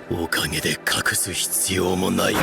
おかげで隠す必要もない。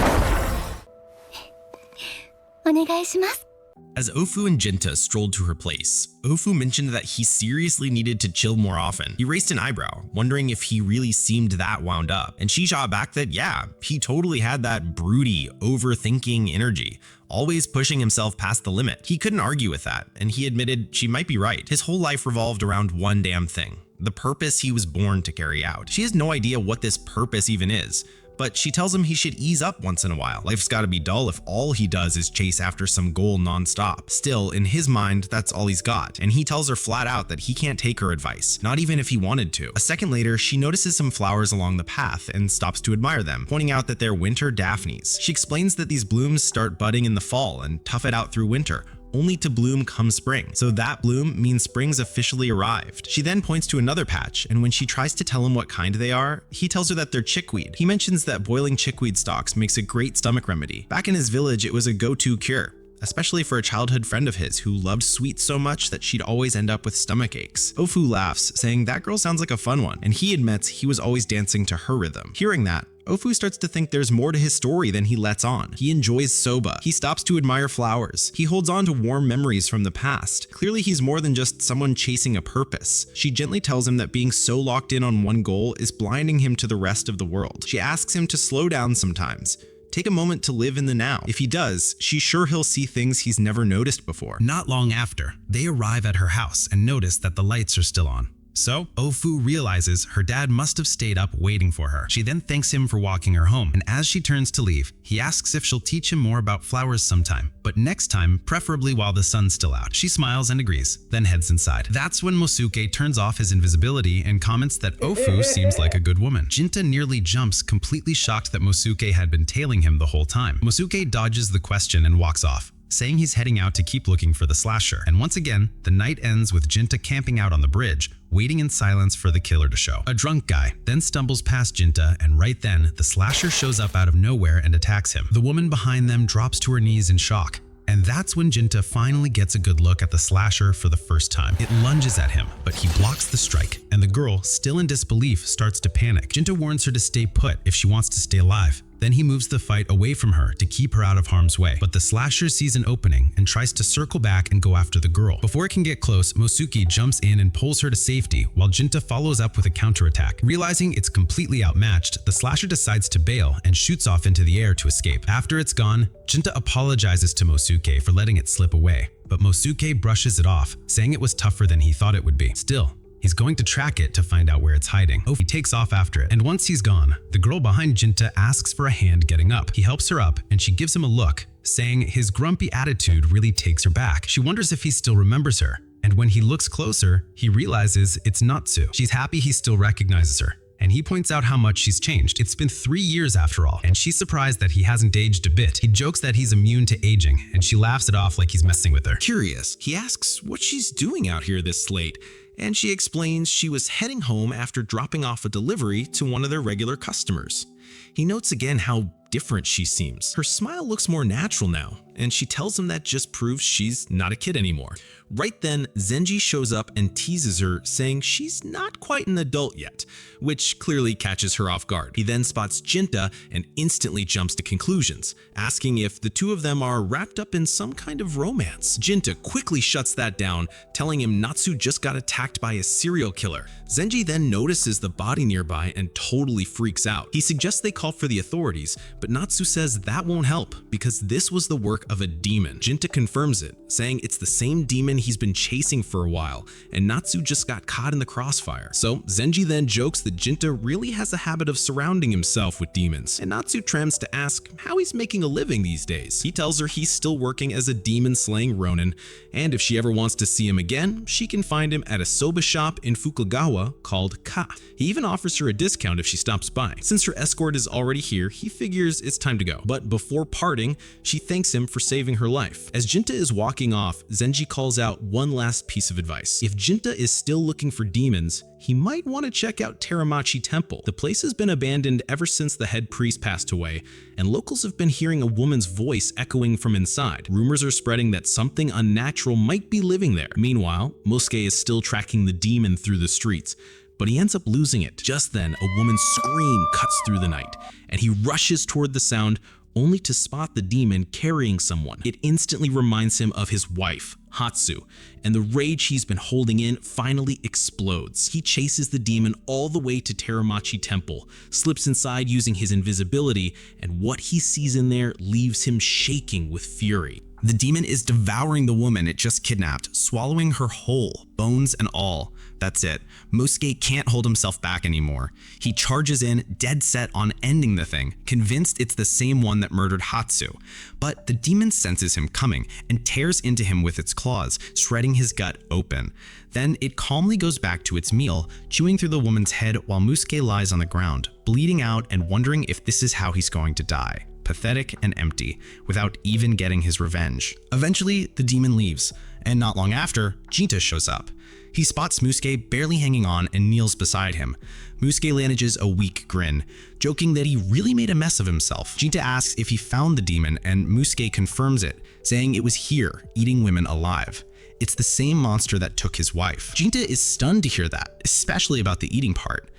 お願いします。 As Ofu and Jinta strolled to her place, Ofu mentioned that he seriously needed to chill more often. He raised an eyebrow, wondering if he really seemed that wound up, and she shot back that yeah, he totally had that broody, overthinking energy, always pushing himself past the limit. He couldn't argue with that, and he admitted she might be right. His whole life revolved around one damn thing: the purpose he was born to carry out. She has no idea what this purpose even is, but she tells him he should ease up once in a while. Life's gotta be dull if all he does is chase after some goal nonstop. Still, in his mind, that's all he's got, and he tells her flat out that he can't take her advice, not even if he wanted to. A second later, she notices some flowers along the path and stops to admire them, pointing out that they're winter daphnes. She explains that these blooms start budding in the fall and tough it out through winter, only to bloom come spring. So that bloom means spring's officially arrived. She then points to another patch, and when she tries to tell him what kind they are, he tells her that they're chickweed. He mentions that boiling chickweed stalks makes a great stomach remedy. Back in his village, it was a go-to cure, especially for a childhood friend of his who loved sweets so much that she'd always end up with stomach aches. Ofu laughs, saying that girl sounds like a fun one, and he admits he was always dancing to her rhythm. Hearing that, Ofu starts to think there's more to his story than he lets on. He enjoys soba. He stops to admire flowers. He holds on to warm memories from the past. Clearly, he's more than just someone chasing a purpose. She gently tells him that being so locked in on one goal is blinding him to the rest of the world. She asks him to slow down sometimes. Take a moment to live in the now. If he does, she's sure he'll see things he's never noticed before. Not long after, they arrive at her house and notice that the lights are still on. So, Ofu realizes her dad must have stayed up waiting for her. She then thanks him for walking her home, and as she turns to leave, he asks if she'll teach him more about flowers sometime, but next time, preferably while the sun's still out. She smiles and agrees, then heads inside. That's when Mosuke turns off his invisibility and comments that Ofu seems like a good woman. Jinta nearly jumps, completely shocked that Mosuke had been tailing him the whole time. Mosuke dodges the question and walks off, saying he's heading out to keep looking for the slasher. And once again, the night ends with Jinta camping out on the bridge, waiting in silence for the killer to show. A drunk guy then stumbles past Jinta, and right then, the slasher shows up out of nowhere and attacks him. The woman behind them drops to her knees in shock. And that's when Jinta finally gets a good look at the slasher for the first time. It lunges at him, but he blocks the strike, and the girl, still in disbelief, starts to panic. Jinta warns her to stay put if she wants to stay alive. Then he moves the fight away from her to keep her out of harm's way. But the slasher sees an opening and tries to circle back and go after the girl. Before it can get close, Mosuke jumps in and pulls her to safety while Jinta follows up with a counterattack. Realizing it's completely outmatched, the slasher decides to bail and shoots off into the air to escape. After it's gone, Jinta apologizes to Mosuke for letting it slip away, but Mosuke brushes it off, saying it was tougher than he thought it would be. Still, he's going to track it to find out where it's hiding. Ofu takes off after it, and once he's gone, the girl behind Jinta asks for a hand getting up. He helps her up, and she gives him a look, saying his grumpy attitude really takes her back. She wonders if he still remembers her, and when he looks closer, he realizes it's Natsu. She's happy he still recognizes her, and he points out how much she's changed. It's been 3 years after all, and she's surprised that he hasn't aged a bit. He jokes that he's immune to aging, and she laughs it off like he's messing with her. Curious, he asks what she's doing out here this late, and she explains she was heading home after dropping off a delivery to one of their regular customers. He notes again how different she seems. Her smile looks more natural now, and she tells him that just proves she's not a kid anymore. Right then, Zenji shows up and teases her, saying she's not quite an adult yet, which clearly catches her off guard. He then spots Jinta and instantly jumps to conclusions, asking if the two of them are wrapped up in some kind of romance. Jinta quickly shuts that down, telling him Natsu just got attacked by a serial killer. Zenji then notices the body nearby and totally freaks out. He suggests they call for the authorities, but Natsu says that won't help because this was the work of a demon. Jinta confirms it, saying it's the same demon he's been chasing for a while, and Natsu just got caught in the crossfire. So Zenji then jokes that Jinta really has a habit of surrounding himself with demons, and Natsu trams to ask how he's making a living these days. He tells her he's still working as a demon-slaying ronin, and if she ever wants to see him again, she can find him at a soba shop in Fukagawa called Ka. He even offers her a discount if she stops by. Since her escort is already here, he figures it's time to go. But before parting, she thanks him for saving her life. As Jinta is walking off, Zenji calls out one last piece of advice. If Jinta is still looking for demons, he might want to check out Teramachi Temple. The place has been abandoned ever since the head priest passed away, and locals have been hearing a woman's voice echoing from inside. Rumors are spreading that something unnatural might be living there. Meanwhile, Mosuke is still tracking the demon through the streets, but he ends up losing it. Just then, a woman's scream cuts through the night, and he rushes toward the sound, only to spot the demon carrying someone. It instantly reminds him of his wife, Hatsu, and the rage he's been holding in finally explodes. He chases the demon all the way to Teramachi Temple, slips inside using his invisibility, and what he sees in there leaves him shaking with fury. The demon is devouring the woman it just kidnapped, swallowing her whole, bones and all. That's it. Musuke can't hold himself back anymore. He charges in, dead set on ending the thing, convinced it's the same one that murdered Hatsu. But the demon senses him coming and tears into him with its claws, shredding his gut open. Then it calmly goes back to its meal, chewing through the woman's head while Musuke lies on the ground, bleeding out and wondering if this is how he's going to die. Pathetic and empty, without even getting his revenge. Eventually, the demon leaves, and not long after, Jinta shows up. He spots Musuke barely hanging on and kneels beside him. Musuke manages a weak grin, joking that he really made a mess of himself. Jinta asks if he found the demon, and Musuke confirms it, saying it was here, eating women alive. It's the same monster that took his wife. Jinta is stunned to hear that, especially about the eating part.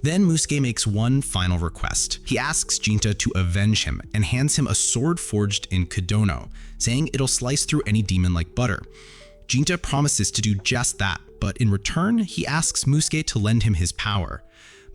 Then Musuke makes one final request. He asks Jinta to avenge him and hands him a sword forged in Kodono, saying it'll slice through any demon like butter. Jinta promises to do just that, but in return, he asks Musuke to lend him his power.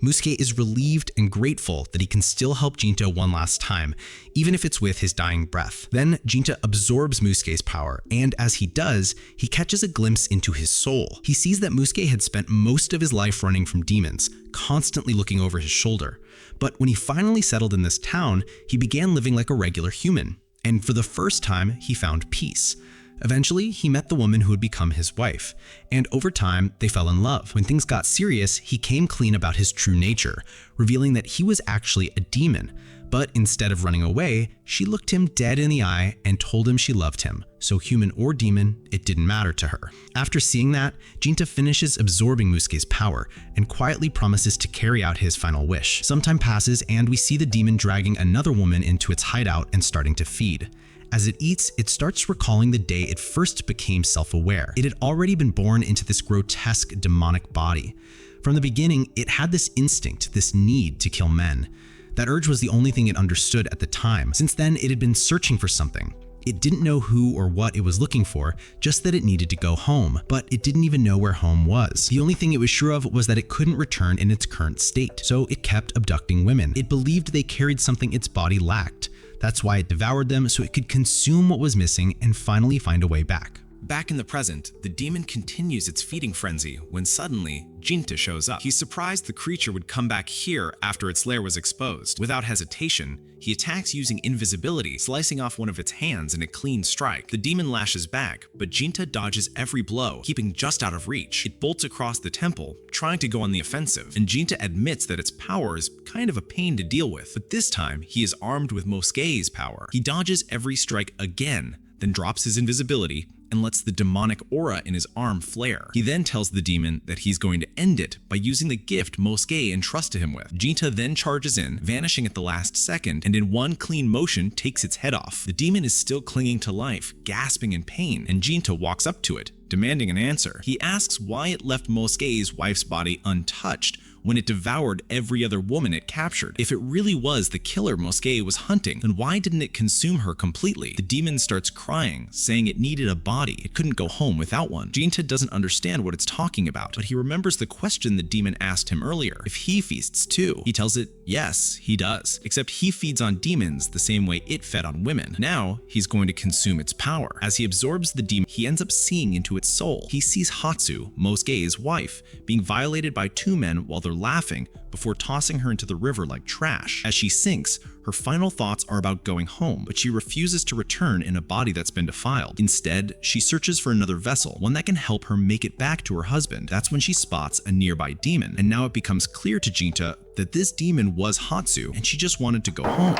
Musuke is relieved and grateful that he can still help Jinta one last time, even if it's with his dying breath. Then Jinta absorbs Musuke's power, and as he does, he catches a glimpse into his soul. He sees that Musuke had spent most of his life running from demons, constantly looking over his shoulder. But when he finally settled in this town, he began living like a regular human, and for the first time, he found peace. Eventually, he met the woman who would become his wife, and over time, they fell in love. When things got serious, he came clean about his true nature, revealing that he was actually a demon. But instead of running away, she looked him dead in the eye and told him she loved him. So human or demon, it didn't matter to her. After seeing that, Jinta finishes absorbing Musuke's power and quietly promises to carry out his final wish. Some time passes and we see the demon dragging another woman into its hideout and starting to feed. As it eats, it starts recalling the day it first became self-aware. It had already been born into this grotesque demonic body. From the beginning, it had this instinct, this need to kill men. That urge was the only thing it understood at the time. Since then, it had been searching for something. It didn't know who or what it was looking for, just that it needed to go home, but it didn't even know where home was. The only thing it was sure of was that it couldn't return in its current state, so it kept abducting women. It believed they carried something its body lacked. That's why it devoured them, so it could consume what was missing and finally find a way back. Back in the present, the demon continues its feeding frenzy when suddenly, Jinta shows up. He's surprised the creature would come back here after its lair was exposed. Without hesitation, he attacks using invisibility, slicing off one of its hands in a clean strike. The demon lashes back, but Jinta dodges every blow, keeping just out of reach. It bolts across the temple, trying to go on the offensive, and Jinta admits that its power is kind of a pain to deal with. But this time, he is armed with Musuke's power. He dodges every strike again, then drops his invisibility and lets the demonic aura in his arm flare. He then tells the demon that he's going to end it by using the gift Musuke entrusted him with. Jinta then charges in, vanishing at the last second, and in one clean motion takes its head off. The demon is still clinging to life, gasping in pain, and Jinta walks up to it, demanding an answer. He asks why it left Musuke's wife's body untouched when it devoured every other woman it captured. If it really was the killer Musuke was hunting, then why didn't it consume her completely? The demon starts crying, saying it needed a body. It couldn't go home without one. Jinta doesn't understand what it's talking about, but he remembers the question the demon asked him earlier, if he feasts too. He tells it, yes, he does, except he feeds on demons the same way it fed on women. Now, he's going to consume its power. As he absorbs the demon, he ends up seeing into its soul. He sees Hatsu, Musuke's wife, being violated by two men while they're laughing before tossing her into the river like trash. As she sinks, her final thoughts are about going home, but she refuses to return in a body that's been defiled. Instead, she searches for another vessel, one that can help her make it back to her husband. That's when she spots a nearby demon, and now it becomes clear to Jinta that this demon was Hatsu, and she just wanted to go home.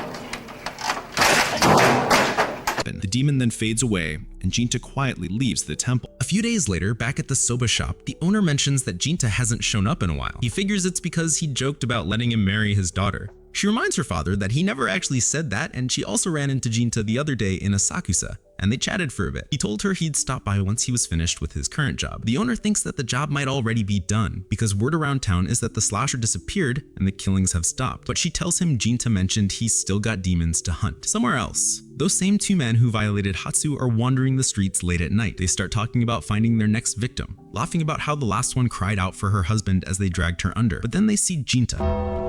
The demon then fades away, and Jinta quietly leaves the temple. A few days later, back at the soba shop, the owner mentions that Jinta hasn't shown up in a while. He figures it's because he joked about letting him marry his daughter. She reminds her father that he never actually said that, and she also ran into Jinta the other day in Asakusa, and they chatted for a bit. He told her he'd stop by once he was finished with his current job. The owner thinks that the job might already be done, because word around town is that the slasher disappeared and the killings have stopped. But she tells him Jinta mentioned he's still got demons to hunt somewhere else. Those same two men who violated Hatsu are wandering the streets late at night. They start talking about finding their next victim, laughing about how the last one cried out for her husband as they dragged her under. But then they see Jinta.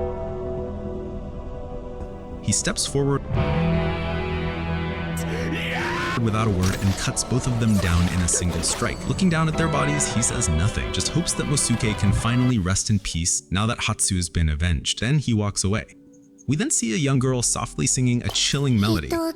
He steps forward without a word and cuts both of them down in a single strike. Looking down at their bodies, he says nothing, just hopes that Mosuke can finally rest in peace now that Hatsu has been avenged. Then he walks away. We then see a young girl softly singing a chilling melody, her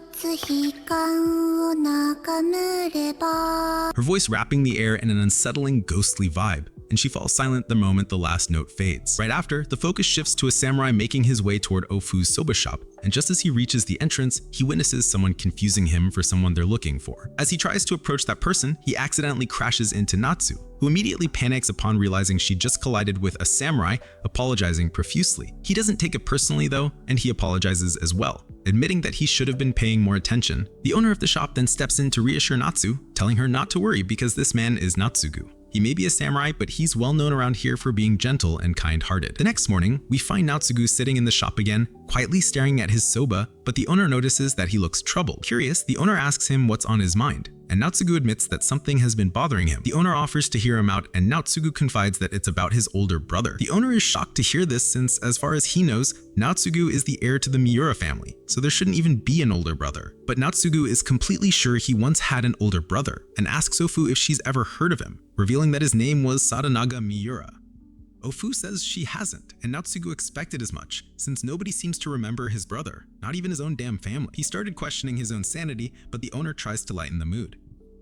voice wrapping the air in an unsettling, ghostly vibe, and she falls silent the moment the last note fades. Right after, the focus shifts to a samurai making his way toward Ofu's soba shop, and just as he reaches the entrance, he witnesses someone confusing him for someone they're looking for. As he tries to approach that person, he accidentally crashes into Natsu, who immediately panics upon realizing she just collided with a samurai, apologizing profusely. He doesn't take it personally though, and he apologizes as well, admitting that he should have been paying more attention. The owner of the shop then steps in to reassure Natsu, telling her not to worry because this man is Natsugu. He may be a samurai, but he's well known around here for being gentle and kind-hearted. The next morning, we find Natsugu sitting in the shop again, quietly staring at his soba, but the owner notices that he looks troubled. Curious, the owner asks him what's on his mind, and Natsugu admits that something has been bothering him. The owner offers to hear him out, and Natsugu confides that it's about his older brother. The owner is shocked to hear this since, as far as he knows, Natsugu is the heir to the Miura family, so there shouldn't even be an older brother. But Natsugu is completely sure he once had an older brother, and asks Ofu if she's ever heard of him, revealing that his name was Sadanaga Miura. Ofu says she hasn't, and Natsugu expected as much, since nobody seems to remember his brother, not even his own damn family. He started questioning his own sanity, but the owner tries to lighten the mood.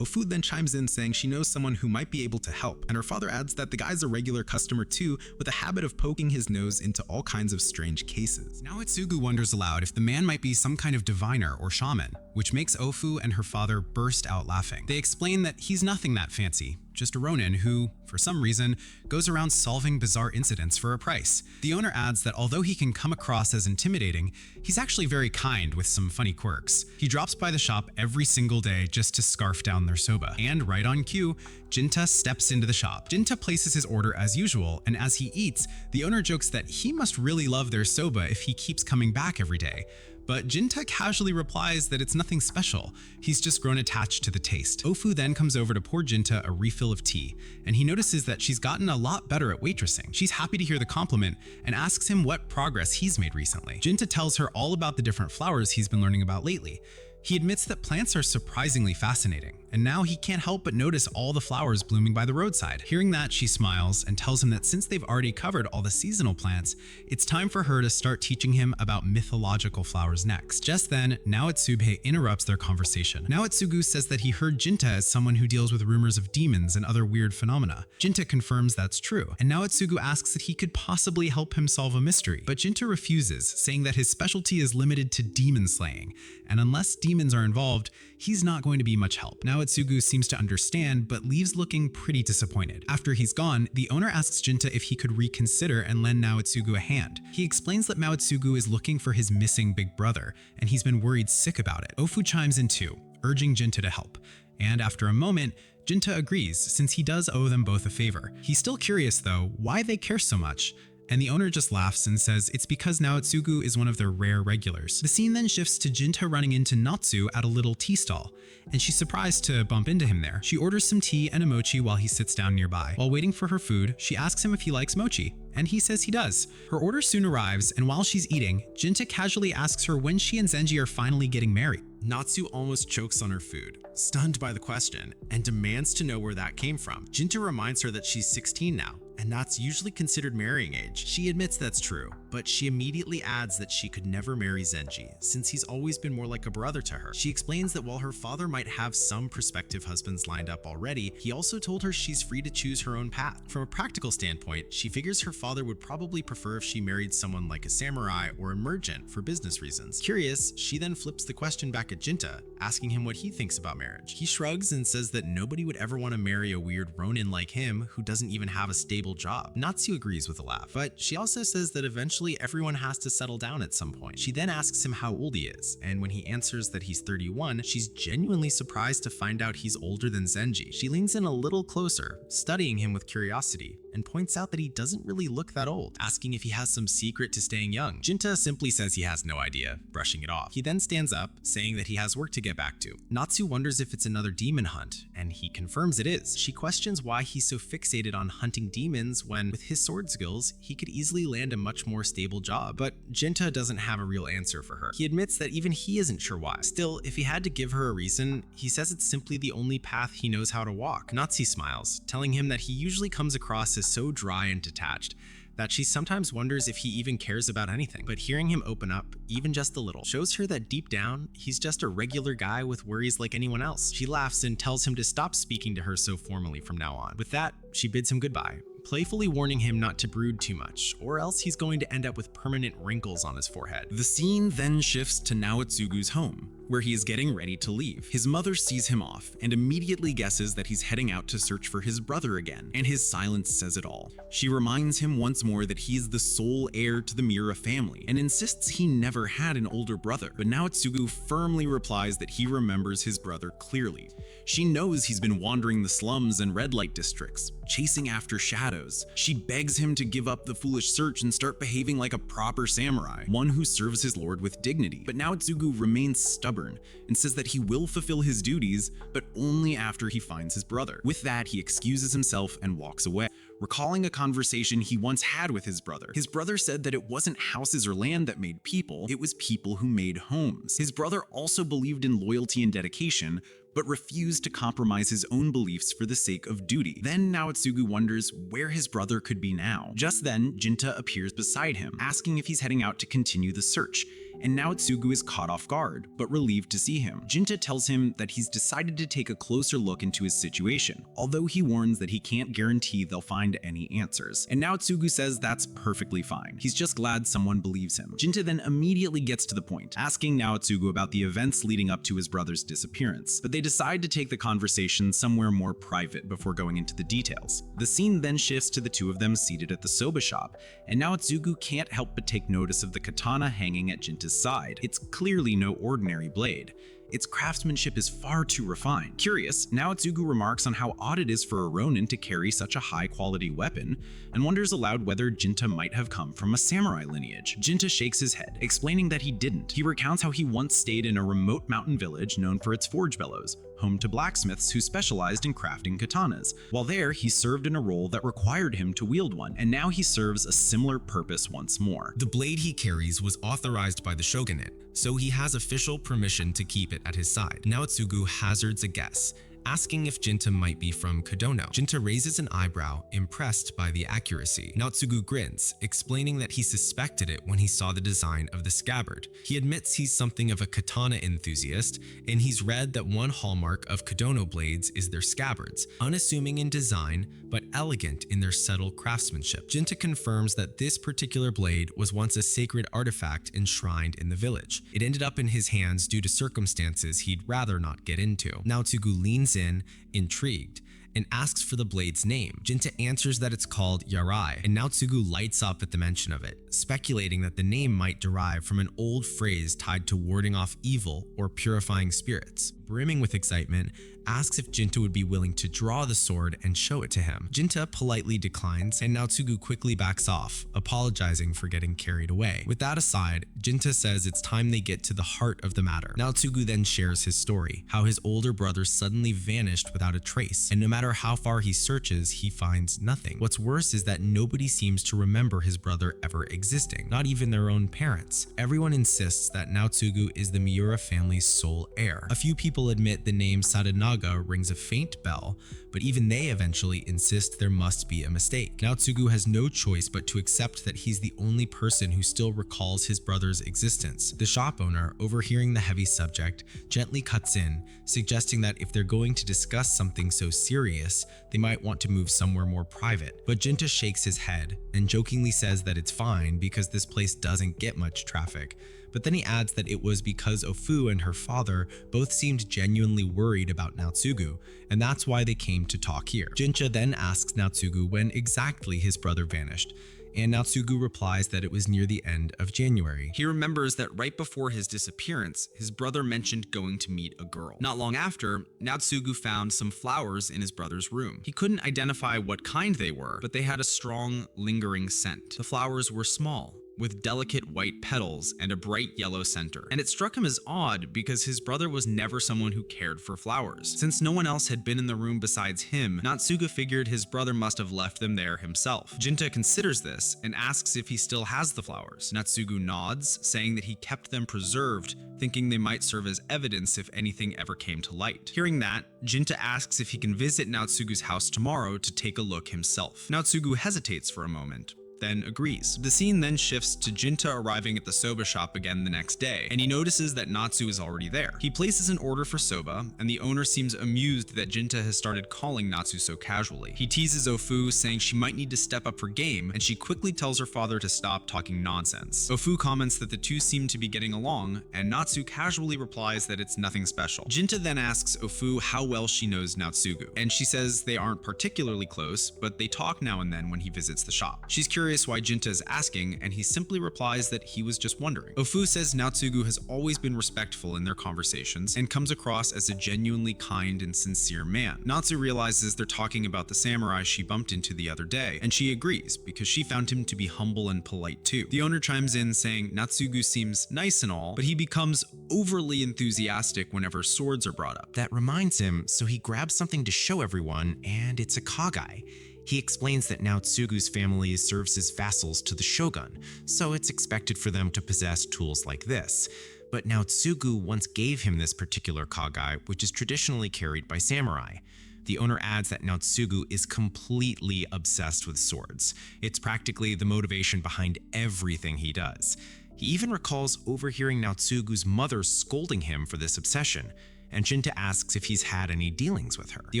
Ofu then chimes in saying she knows someone who might be able to help, and her father adds that the guy's a regular customer too, with a habit of poking his nose into all kinds of strange cases. Now Itsugu wonders aloud if the man might be some kind of diviner or shaman, which makes Ofu and her father burst out laughing. They explain that he's nothing that fancy, just a ronin who, for some reason, goes around solving bizarre incidents for a price. The owner adds that although he can come across as intimidating, he's actually very kind with some funny quirks. He drops by the shop every single day just to scarf down their soba. And right on cue, Jinta steps into the shop. Jinta places his order as usual, and as he eats, the owner jokes that he must really love their soba if he keeps coming back every day. But Jinta casually replies that it's nothing special, he's just grown attached to the taste. Ofu then comes over to pour Jinta a refill of tea, and he notices that she's gotten a lot better at waitressing. She's happy to hear the compliment and asks him what progress he's made recently. Jinta tells her all about the different flowers he's been learning about lately. He admits that plants are surprisingly fascinating, and now he can't help but notice all the flowers blooming by the roadside. Hearing that, she smiles and tells him that since they've already covered all the seasonal plants, it's time for her to start teaching him about mythological flowers next. Just then, Naotsube interrupts their conversation. Naotsugu says that he heard Jinta as someone who deals with rumors of demons and other weird phenomena. Jinta confirms that's true, and Naotsugu asks that he could possibly help him solve a mystery, but Jinta refuses, saying that his specialty is limited to demon slaying, and unless demons are involved, he's not going to be much help. Naotsugu seems to understand, but leaves looking pretty disappointed. After he's gone, the owner asks Jinta if he could reconsider and lend Naotsugu a hand. He explains that Naotsugu is looking for his missing big brother, and he's been worried sick about it. Ofu chimes in too, urging Jinta to help. And after a moment, Jinta agrees, since he does owe them both a favor. He's still curious though, why they care so much. And the owner just laughs and says it's because Naotsugu is one of their rare regulars. The scene then shifts to Jinta running into Natsu at a little tea stall, and she's surprised to bump into him there. She orders some tea and a mochi while he sits down nearby. While waiting for her food, she asks him if he likes mochi, and he says he does. Her order soon arrives, and while she's eating, Jinta casually asks her when she and Zenji are finally getting married. Natsu almost chokes on her food, stunned by the question, and demands to know where that came from. Jinta reminds her that she's 16 now, and that's usually considered marrying age. She admits that's true, but she immediately adds that she could never marry Zenji, since he's always been more like a brother to her. She explains that while her father might have some prospective husbands lined up already, he also told her she's free to choose her own path. From a practical standpoint, she figures her father would probably prefer if she married someone like a samurai or a merchant for business reasons. Curious, she then flips the question back at Jinta, asking him what he thinks about marriage. He shrugs and says that nobody would ever want to marry a weird ronin like him who doesn't even have a stable job. Natsu agrees with a laugh, but she also says that eventually eventually everyone has to settle down at some point. She then asks him how old he is, and when he answers that he's 31, she's genuinely surprised to find out he's older than Zenji. She leans in a little closer, studying him with curiosity, and points out that he doesn't really look that old, asking if he has some secret to staying young. Jinta simply says he has no idea, brushing it off. He then stands up, saying that he has work to get back to. Natsu wonders if it's another demon hunt, and he confirms it is. She questions why he's so fixated on hunting demons when, with his sword skills, he could easily land a much more stable job. But Jinta doesn't have a real answer for her. He admits that even he isn't sure why. Still, if he had to give her a reason, he says it's simply the only path he knows how to walk. Natsu smiles, telling him that he usually comes across as so dry and detached that she sometimes wonders if he even cares about anything. But hearing him open up, even just a little, shows her that deep down, he's just a regular guy with worries like anyone else. She laughs and tells him to stop speaking to her so formally from now on. With that, she bids him goodbye, playfully warning him not to brood too much, or else he's going to end up with permanent wrinkles on his forehead. The scene then shifts to Naotsugu's home, where he is getting ready to leave. His mother sees him off and immediately guesses that he's heading out to search for his brother again, and his silence says it all. She reminds him once more that he is the sole heir to the Mira family and insists he never had an older brother, but Naotsugu firmly replies that he remembers his brother clearly. She knows he's been wandering the slums and red light districts, chasing after shadows. She begs him to give up the foolish search and start behaving like a proper samurai, one who serves his lord with dignity. But Naotsugu remains stubborn and says that he will fulfill his duties, but only after he finds his brother. With that, he excuses himself and walks away, recalling a conversation he once had with his brother. His brother said that it wasn't houses or land that made people, it was people who made homes. His brother also believed in loyalty and dedication, but refused to compromise his own beliefs for the sake of duty. Then Naotsugu wonders where his brother could be now. Just then, Jinta appears beside him, asking if he's heading out to continue the search, and Naotsugu is caught off guard, but relieved to see him. Jinta tells him that he's decided to take a closer look into his situation, although he warns that he can't guarantee they'll find any answers. And Naotsugu says that's perfectly fine. He's just glad someone believes him. Jinta then immediately gets to the point, asking Naotsugu about the events leading up to his brother's disappearance, but they decide to take the conversation somewhere more private before going into the details. The scene then shifts to the two of them seated at the soba shop, and Naotsugu can't help but take notice of the katana hanging at Jinta's side. It's clearly no ordinary blade. Its craftsmanship is far too refined. Curious, Naotsugu remarks on how odd it is for a ronin to carry such a high-quality weapon, and wonders aloud whether Jinta might have come from a samurai lineage. Jinta shakes his head, explaining that he didn't. He recounts how he once stayed in a remote mountain village known for its forge bellows, home to blacksmiths who specialized in crafting katanas. While there, he served in a role that required him to wield one, and now he serves a similar purpose once more. The blade he carries was authorized by the shogunate, so he has official permission to keep it at his side. Naotsugu hazards a guess, asking if Jinta might be from Kodono. Jinta raises an eyebrow, impressed by the accuracy. Naotsugu grins, explaining that he suspected it when he saw the design of the scabbard. He admits he's something of a katana enthusiast, and he's read that one hallmark of Kodono blades is their scabbards, unassuming in design, but elegant in their subtle craftsmanship. Jinta confirms that this particular blade was once a sacred artifact enshrined in the village. It ended up in his hands due to circumstances he'd rather not get into. Naotsugu leans in, intrigued, and asks for the blade's name. Jinta answers that it's called Yarai, and Naotsugu lights up at the mention of it, speculating that the name might derive from an old phrase tied to warding off evil or purifying spirits. Brimming with excitement, asks if Jinta would be willing to draw the sword and show it to him. Jinta politely declines, and Naotsugu quickly backs off, apologizing for getting carried away. With that aside, Jinta says it's time they get to the heart of the matter. Naotsugu then shares his story, how his older brother suddenly vanished without a trace, and no matter how far he searches, he finds nothing. What's worse is that nobody seems to remember his brother ever existing, not even their own parents. Everyone insists that Naotsugu is the Miura family's sole heir. A few people admit the name Sadanaga rings a faint bell, but even they eventually insist there must be a mistake. Naotsugu has no choice but to accept that he's the only person who still recalls his brother's existence. The shop owner, overhearing the heavy subject, gently cuts in, suggesting that if they're going to discuss something so serious, they might want to move somewhere more private. But Jinta shakes his head and jokingly says that it's fine because this place doesn't get much traffic. But then he adds that it was because Ofu and her father both seemed genuinely worried about Naotsugu, and that's why they came to talk here. Jinta then asks Naotsugu when exactly his brother vanished, and Natsugu replies that it was near the end of January. He remembers that right before his disappearance, his brother mentioned going to meet a girl. Not long after, Natsugu found some flowers in his brother's room. He couldn't identify what kind they were, but they had a strong, lingering scent. The flowers were small, with delicate white petals and a bright yellow center. And it struck him as odd because his brother was never someone who cared for flowers. Since no one else had been in the room besides him, Natsugu figured his brother must have left them there himself. Jinta considers this and asks if he still has the flowers. Natsugu nods, saying that he kept them preserved, thinking they might serve as evidence if anything ever came to light. Hearing that, Jinta asks if he can visit Natsugu's house tomorrow to take a look himself. Natsugu hesitates for a moment, then agrees. The scene then shifts to Jinta arriving at the soba shop again the next day, and he notices that Natsu is already there. He places an order for soba, and the owner seems amused that Jinta has started calling Natsu so casually. He teases Ofu, saying she might need to step up her game, and she quickly tells her father to stop talking nonsense. Ofu comments that the two seem to be getting along, and Natsu casually replies that it's nothing special. Jinta then asks Ofu how well she knows Natsugu, and she says they aren't particularly close, but they talk now and then when he visits the shop. She's curious why Jinta is asking, and he simply replies that he was just wondering. Ofu says Natsugu has always been respectful in their conversations and comes across as a genuinely kind and sincere man. Natsu realizes they're talking about the samurai she bumped into the other day, and she agrees because she found him to be humble and polite too. The owner chimes in saying Natsugu seems nice and all, but he becomes overly enthusiastic whenever swords are brought up. That reminds him, so he grabs something to show everyone, and it's a kagai. He explains that Natsugu's family serves as vassals to the shogun, so it's expected for them to possess tools like this. But Natsugu once gave him this particular kagai, which is traditionally carried by samurai. The owner adds that Natsugu is completely obsessed with swords. It's practically the motivation behind everything he does. He even recalls overhearing Natsugu's mother scolding him for this obsession, and Jinta asks if he's had any dealings with her. The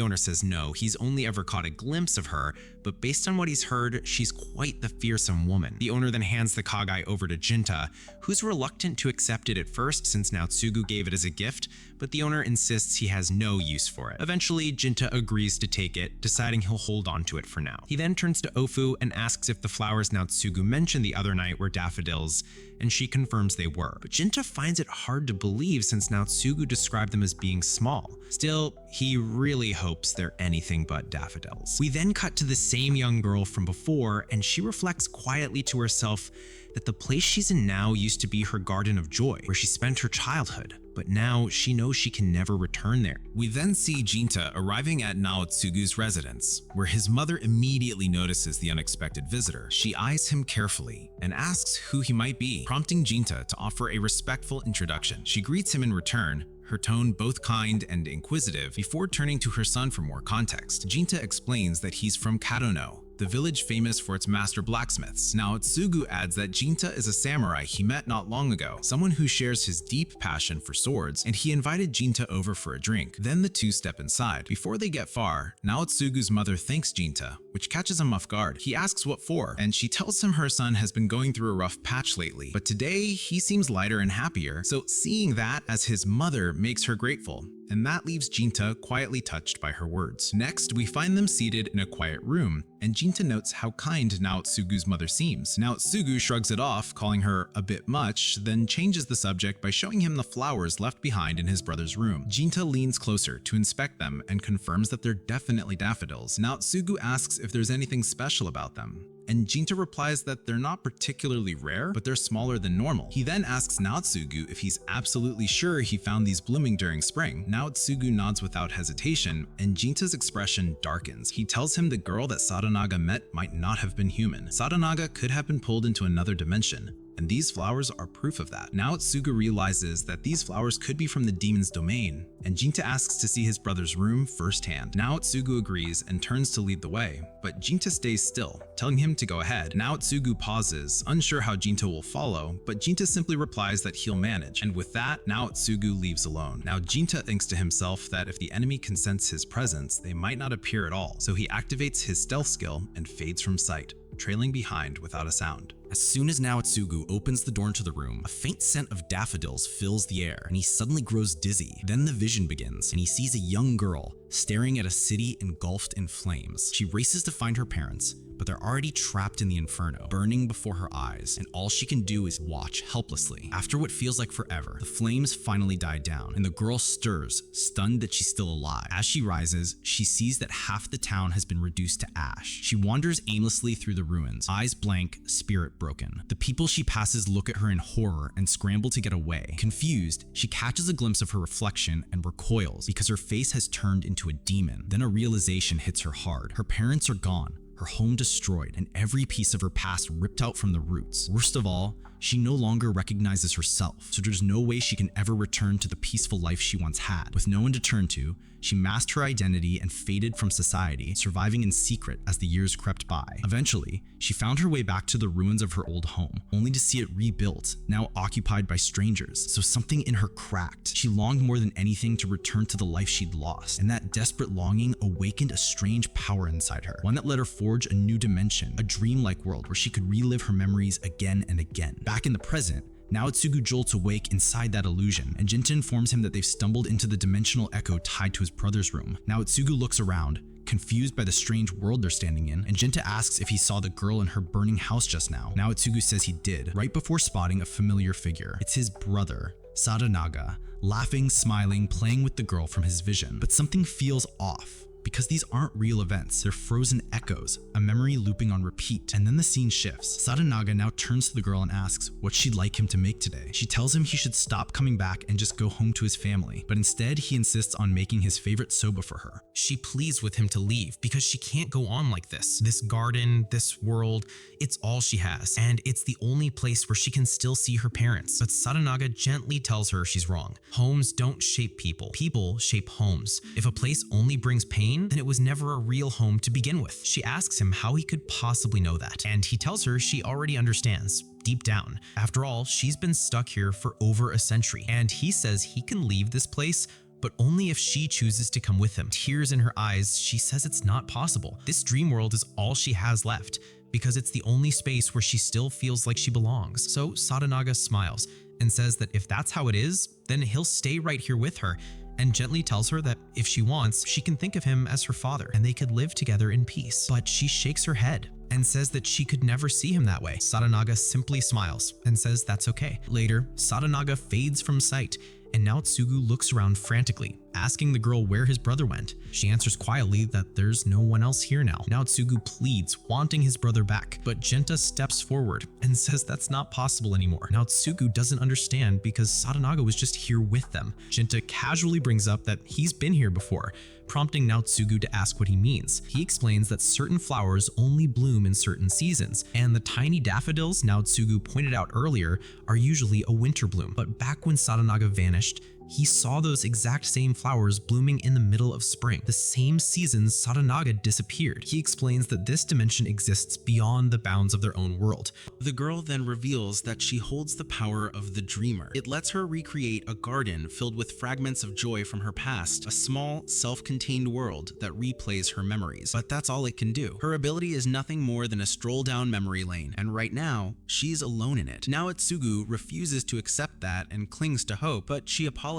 owner says no, he's only ever caught a glimpse of her, but based on what he's heard, she's quite the fearsome woman. The owner then hands the kagai over to Jinta, who's reluctant to accept it at first since Natsugu gave it as a gift, but the owner insists he has no use for it. Eventually, Jinta agrees to take it, deciding he'll hold on to it for now. He then turns to Ofu and asks if the flowers Natsugu mentioned the other night were daffodils, and she confirms they were. But Jinta finds it hard to believe since Natsugu described them as being small. Still, he really hopes they're anything but daffodils. We then cut to the same young girl from before, and she reflects quietly to herself that the place she's in now used to be her garden of joy, where she spent her childhood, but now she knows she can never return there. We then see Jinta arriving at Naotsugu's residence, where his mother immediately notices the unexpected visitor. She eyes him carefully and asks who he might be, prompting Jinta to offer a respectful introduction. She greets him in return, her tone both kind and inquisitive, before turning to her son for more context. Jinta explains that he's from Kadono, the village famous for its master blacksmiths. Naotsugu adds that Jinta is a samurai he met not long ago, someone who shares his deep passion for swords, and he invited Jinta over for a drink. Then the two step inside. Before they get far, Naotsugu's mother thanks Jinta, which catches him off guard. He asks what for, and she tells him her son has been going through a rough patch lately, but today he seems lighter and happier, so seeing that as his mother makes her grateful, and that leaves Jinta quietly touched by her words. Next, we find them seated in a quiet room, and Jinta notes how kind Naotsugu's mother seems. Naotsugu shrugs it off, calling her a bit much, then changes the subject by showing him the flowers left behind in his brother's room. Jinta leans closer to inspect them and confirms that they're definitely daffodils. Naotsugu asks if there's anything special about them, and Jinta replies that they're not particularly rare, but they're smaller than normal. He then asks Naotsugu if he's absolutely sure he found these blooming during spring. Naotsugu nods without hesitation, and Jinta's expression darkens. He tells him the girl that Sadanaga met might not have been human. Sadanaga could have been pulled into another dimension, and these flowers are proof of that. Naotsugu realizes that these flowers could be from the demon's domain, and Jinta asks to see his brother's room firsthand. Naotsugu agrees and turns to lead the way, but Jinta stays still, telling him to go ahead. Naotsugu pauses, unsure how Jinta will follow, but Jinta simply replies that he'll manage, and with that, Naotsugu leaves alone. Now Jinta thinks to himself that if the enemy can sense his presence, they might not appear at all, so he activates his stealth skill and fades from sight, trailing behind without a sound. As soon as Naotsugu opens the door into the room, a faint scent of daffodils fills the air, and he suddenly grows dizzy. Then the vision begins, and he sees a young girl staring at a city engulfed in flames. She races to find her parents, but but they're already trapped in the inferno, burning before her eyes, and all she can do is watch helplessly. After what feels like forever, the flames finally die down, and the girl stirs, stunned that she's still alive. As she rises, she sees that half the town has been reduced to ash. She wanders aimlessly through the ruins, eyes blank, spirit broken. The people she passes look at her in horror and scramble to get away. Confused, she catches a glimpse of her reflection and recoils because her face has turned into a demon. Then a realization hits her hard. Her parents are gone, her home destroyed, and every piece of her past ripped out from the roots. Worst of all, she no longer recognizes herself, so there's no way she can ever return to the peaceful life she once had. With no one to turn to, she masked her identity and faded from society, surviving in secret as the years crept by. Eventually, she found her way back to the ruins of her old home, only to see it rebuilt, now occupied by strangers. So something in her cracked. She longed more than anything to return to the life she'd lost, and that desperate longing awakened a strange power inside her, one that let her forge a new dimension, a dreamlike world where she could relive her memories again and again. Back in the present, Naotsugu jolts awake inside that illusion, and Jinta informs him that they've stumbled into the dimensional echo tied to his brother's room. Naotsugu looks around, confused by the strange world they're standing in, and Jinta asks if he saw the girl in her burning house just now. Naotsugu says he did, right before spotting a familiar figure. It's his brother, Sadanaga, laughing, smiling, playing with the girl from his vision. But something feels off, because these aren't real events, they're frozen echoes, a memory looping on repeat. And then the scene shifts. Sadanaga now turns to the girl and asks what she'd like him to make today. She tells him he should stop coming back and just go home to his family, but instead he insists on making his favorite soba for her. She pleads with him to leave because she can't go on like this. This garden, this world, it's all she has, and it's the only place where she can still see her parents. But Sadanaga gently tells her she's wrong. Homes don't shape people. People shape homes. If a place only brings pain, then it was never a real home to begin with. She asks him how he could possibly know that, and he tells her she already understands. Deep down. After all, she's been stuck here for over a century, and he says he can leave this place, but only if she chooses to come with him. Tears in her eyes, she says it's not possible. This dream world is all she has left, because it's the only space where she still feels like she belongs. So Sadanaga smiles and says that if that's how it is, then he'll stay right here with her, and gently tells her that if she wants, she can think of him as her father and they could live together in peace. But she shakes her head and says that she could never see him that way. Sadanaga simply smiles and says that's okay. Later, Sadanaga fades from sight, and Naotsugu looks around frantically, asking the girl where his brother went. She answers quietly that there's no one else here now. Naotsugu pleads, wanting his brother back, but Jinta steps forward and says that's not possible anymore. Naotsugu doesn't understand because Sadanaga was just here with them. Jinta casually brings up that he's been here before, prompting Naotsugu to ask what he means. He explains that certain flowers only bloom in certain seasons, and the tiny daffodils Naotsugu pointed out earlier are usually a winter bloom. But back when Sadanaga vanished, he saw those exact same flowers blooming in the middle of spring, the same season Sadanaga disappeared. He explains that this dimension exists beyond the bounds of their own world. The girl then reveals that she holds the power of the dreamer. It lets her recreate a garden filled with fragments of joy from her past, a small, self-contained world that replays her memories. But that's all it can do. Her ability is nothing more than a stroll down memory lane, and right now, she's alone in it. Naotsugu refuses to accept that and clings to hope, but she apologizes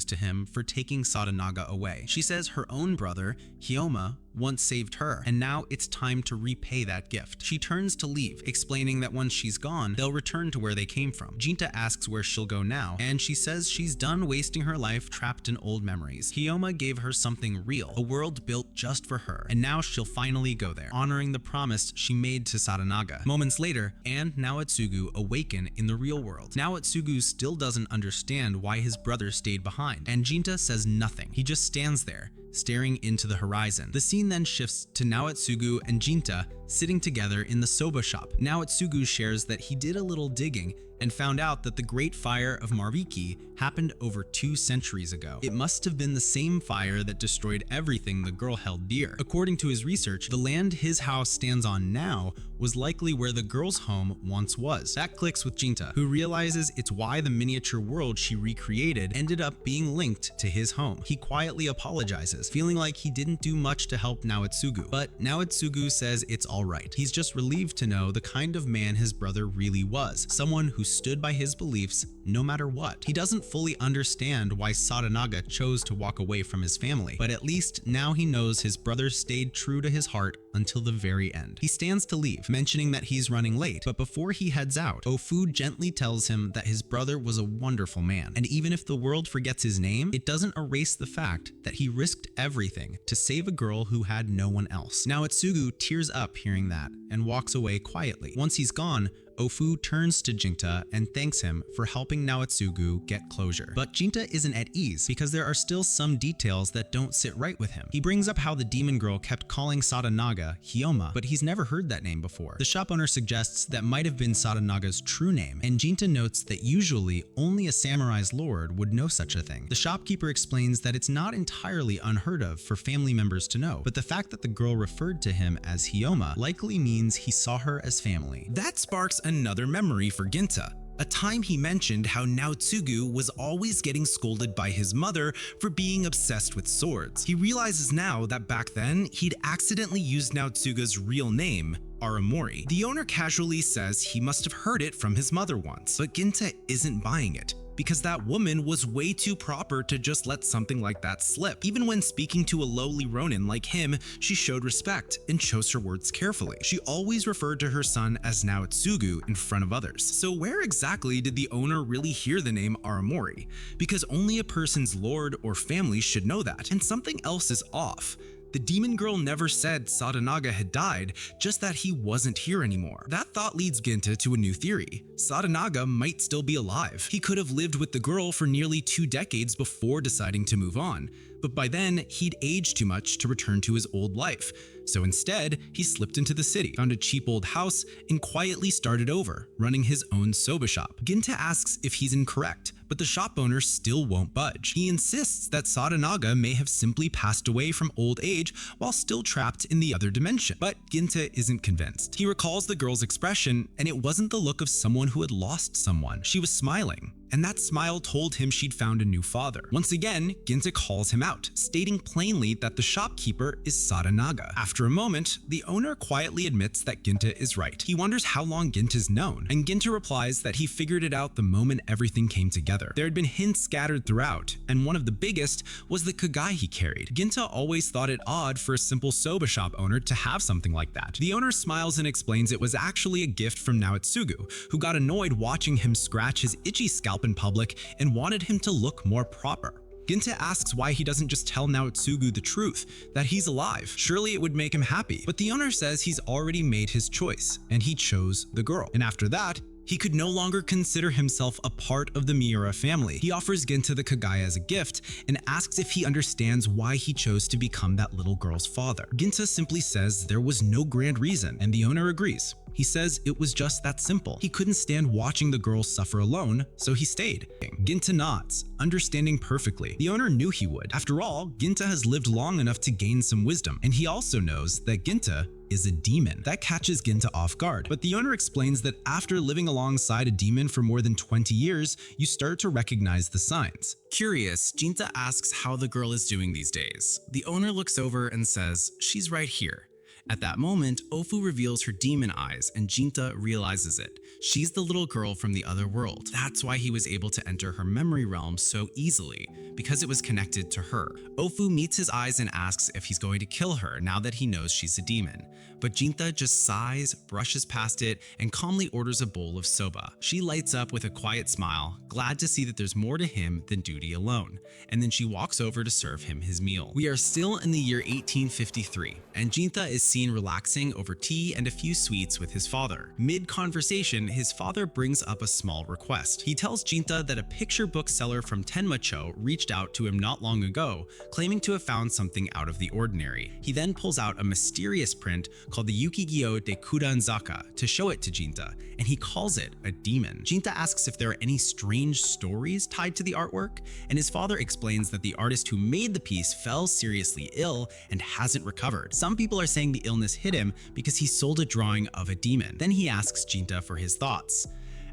to him for taking Sadanaga away. She says her own brother, Hyoma, once saved her, and now it's time to repay that gift. She turns to leave, explaining that once she's gone, they'll return to where they came from. Jinta asks where she'll go now, and she says she's done wasting her life trapped in old memories. Hyoma gave her something real, a world built just for her, and now she'll finally go there, honoring the promise she made to Sadanaga. Moments later, and Naotsugu awaken in the real world. Naotsugu still doesn't understand why his brother stayed behind, and Jinta says nothing. He just stands there, staring into the horizon. The scene then shifts to Naotsugu and Jinta sitting together in the soba shop. Naotsugu shares that he did a little digging and found out that the Great Fire of Marviki happened over 2 centuries ago. It must have been the same fire that destroyed everything the girl held dear. According to his research, the land his house stands on now was likely where the girl's home once was. That clicks with Jinta, who realizes it's why the miniature world she recreated ended up being linked to his home. He quietly apologizes, feeling like he didn't do much to help Naotsugu, but Naotsugu says it's alright. He's just relieved to know the kind of man his brother really was, someone who stood by his beliefs no matter what. He doesn't fully understand why Sadanaga chose to walk away from his family, but at least now he knows his brother stayed true to his heart until the very end. He stands to leave, mentioning that he's running late, but before he heads out, Ofu gently tells him that his brother was a wonderful man, and even if the world forgets his name, it doesn't erase the fact that he risked everything to save a girl who had no one else. Naotsugu tears up hearing that and walks away quietly. Once he's gone, Ofu turns to Jinta and thanks him for helping Naotsugu get closure. But Jinta isn't at ease because there are still some details that don't sit right with him. He brings up how the demon girl kept calling Sadanaga Hyoma, but he's never heard that name before. The shop owner suggests that might have been Sadanaga's true name, and Jinta notes that usually only a samurai's lord would know such a thing. The shopkeeper explains that it's not entirely unheard of for family members to know, but the fact that the girl referred to him as Hyoma likely means he saw her as family. That sparks another memory for Ginta. A time he mentioned how Naotsugu was always getting scolded by his mother for being obsessed with swords. He realizes now that back then, he'd accidentally used Naotsuga's real name, Aramori. The owner casually says he must have heard it from his mother once, but Ginta isn't buying it, because that woman was way too proper to just let something like that slip. Even when speaking to a lowly ronin like him, she showed respect and chose her words carefully. She always referred to her son as Naotsugu in front of others. So where exactly did the owner really hear the name Aramori? Because only a person's lord or family should know that, and something else is off. The demon girl never said Sadanaga had died, just that he wasn't here anymore. That thought leads Ginta to a new theory. Sadanaga might still be alive. He could have lived with the girl for nearly 2 decades before deciding to move on, but by then he'd aged too much to return to his old life. So instead, he slipped into the city, found a cheap old house, and quietly started over, running his own soba shop. Ginta asks if he's incorrect, but the shop owner still won't budge. He insists that Sadanaga may have simply passed away from old age while still trapped in the other dimension. But Ginta isn't convinced. He recalls the girl's expression, and it wasn't the look of someone who had lost someone. She was smiling, and that smile told him she'd found a new father. Once again, Ginta calls him out, stating plainly that the shopkeeper is Sadanaga. After a moment, the owner quietly admits that Ginta is right. He wonders how long Ginta's known, and Ginta replies that he figured it out the moment everything came together. There had been hints scattered throughout, and one of the biggest was the kagai he carried. Ginta always thought it odd for a simple soba shop owner to have something like that. The owner smiles and explains it was actually a gift from Naotsugu, who got annoyed watching him scratch his itchy scalp in public and wanted him to look more proper. Ginta asks why he doesn't just tell Naotsugu the truth, that he's alive. Surely it would make him happy. But the owner says he's already made his choice, and he chose the girl. And after that, he could no longer consider himself a part of the Miura family. He offers Ginta the kagai as a gift and asks if he understands why he chose to become that little girl's father. Ginta simply says there was no grand reason, and the owner agrees. He says it was just that simple. He couldn't stand watching the girl suffer alone, so he stayed. Ginta nods, understanding perfectly. The owner knew he would. After all, Ginta has lived long enough to gain some wisdom, and he also knows that Ginta is a demon. That catches Ginta off guard, but the owner explains that after living alongside a demon for more than 20 years, you start to recognize the signs. Curious, Ginta asks how the girl is doing these days. The owner looks over and says, "She's right here." At that moment, Ofu reveals her demon eyes and Ginta realizes it. She's the little girl from the other world. That's why he was able to enter her memory realm so easily, because it was connected to her. Ofu meets his eyes and asks if he's going to kill her now that he knows she's a demon. But Ginta just sighs, brushes past it, and calmly orders a bowl of soba. She lights up with a quiet smile, glad to see that there's more to him than duty alone. And then she walks over to serve him his meal. We are still in the year 1853, and Ginta is seen relaxing over tea and a few sweets with his father. Mid-conversation, his father brings up a small request. He tells Ginta that a picture book seller from Tenmacho reached out to him not long ago, claiming to have found something out of the ordinary. He then pulls out a mysterious print called the Yukigyo de Kudanzaka to show it to Ginta, and he calls it a demon. Ginta asks if there are any strange stories tied to the artwork, and his father explains that the artist who made the piece fell seriously ill and hasn't recovered. Some people are saying the illness hit him because he sold a drawing of a demon. Then he asks Ginta for his thoughts.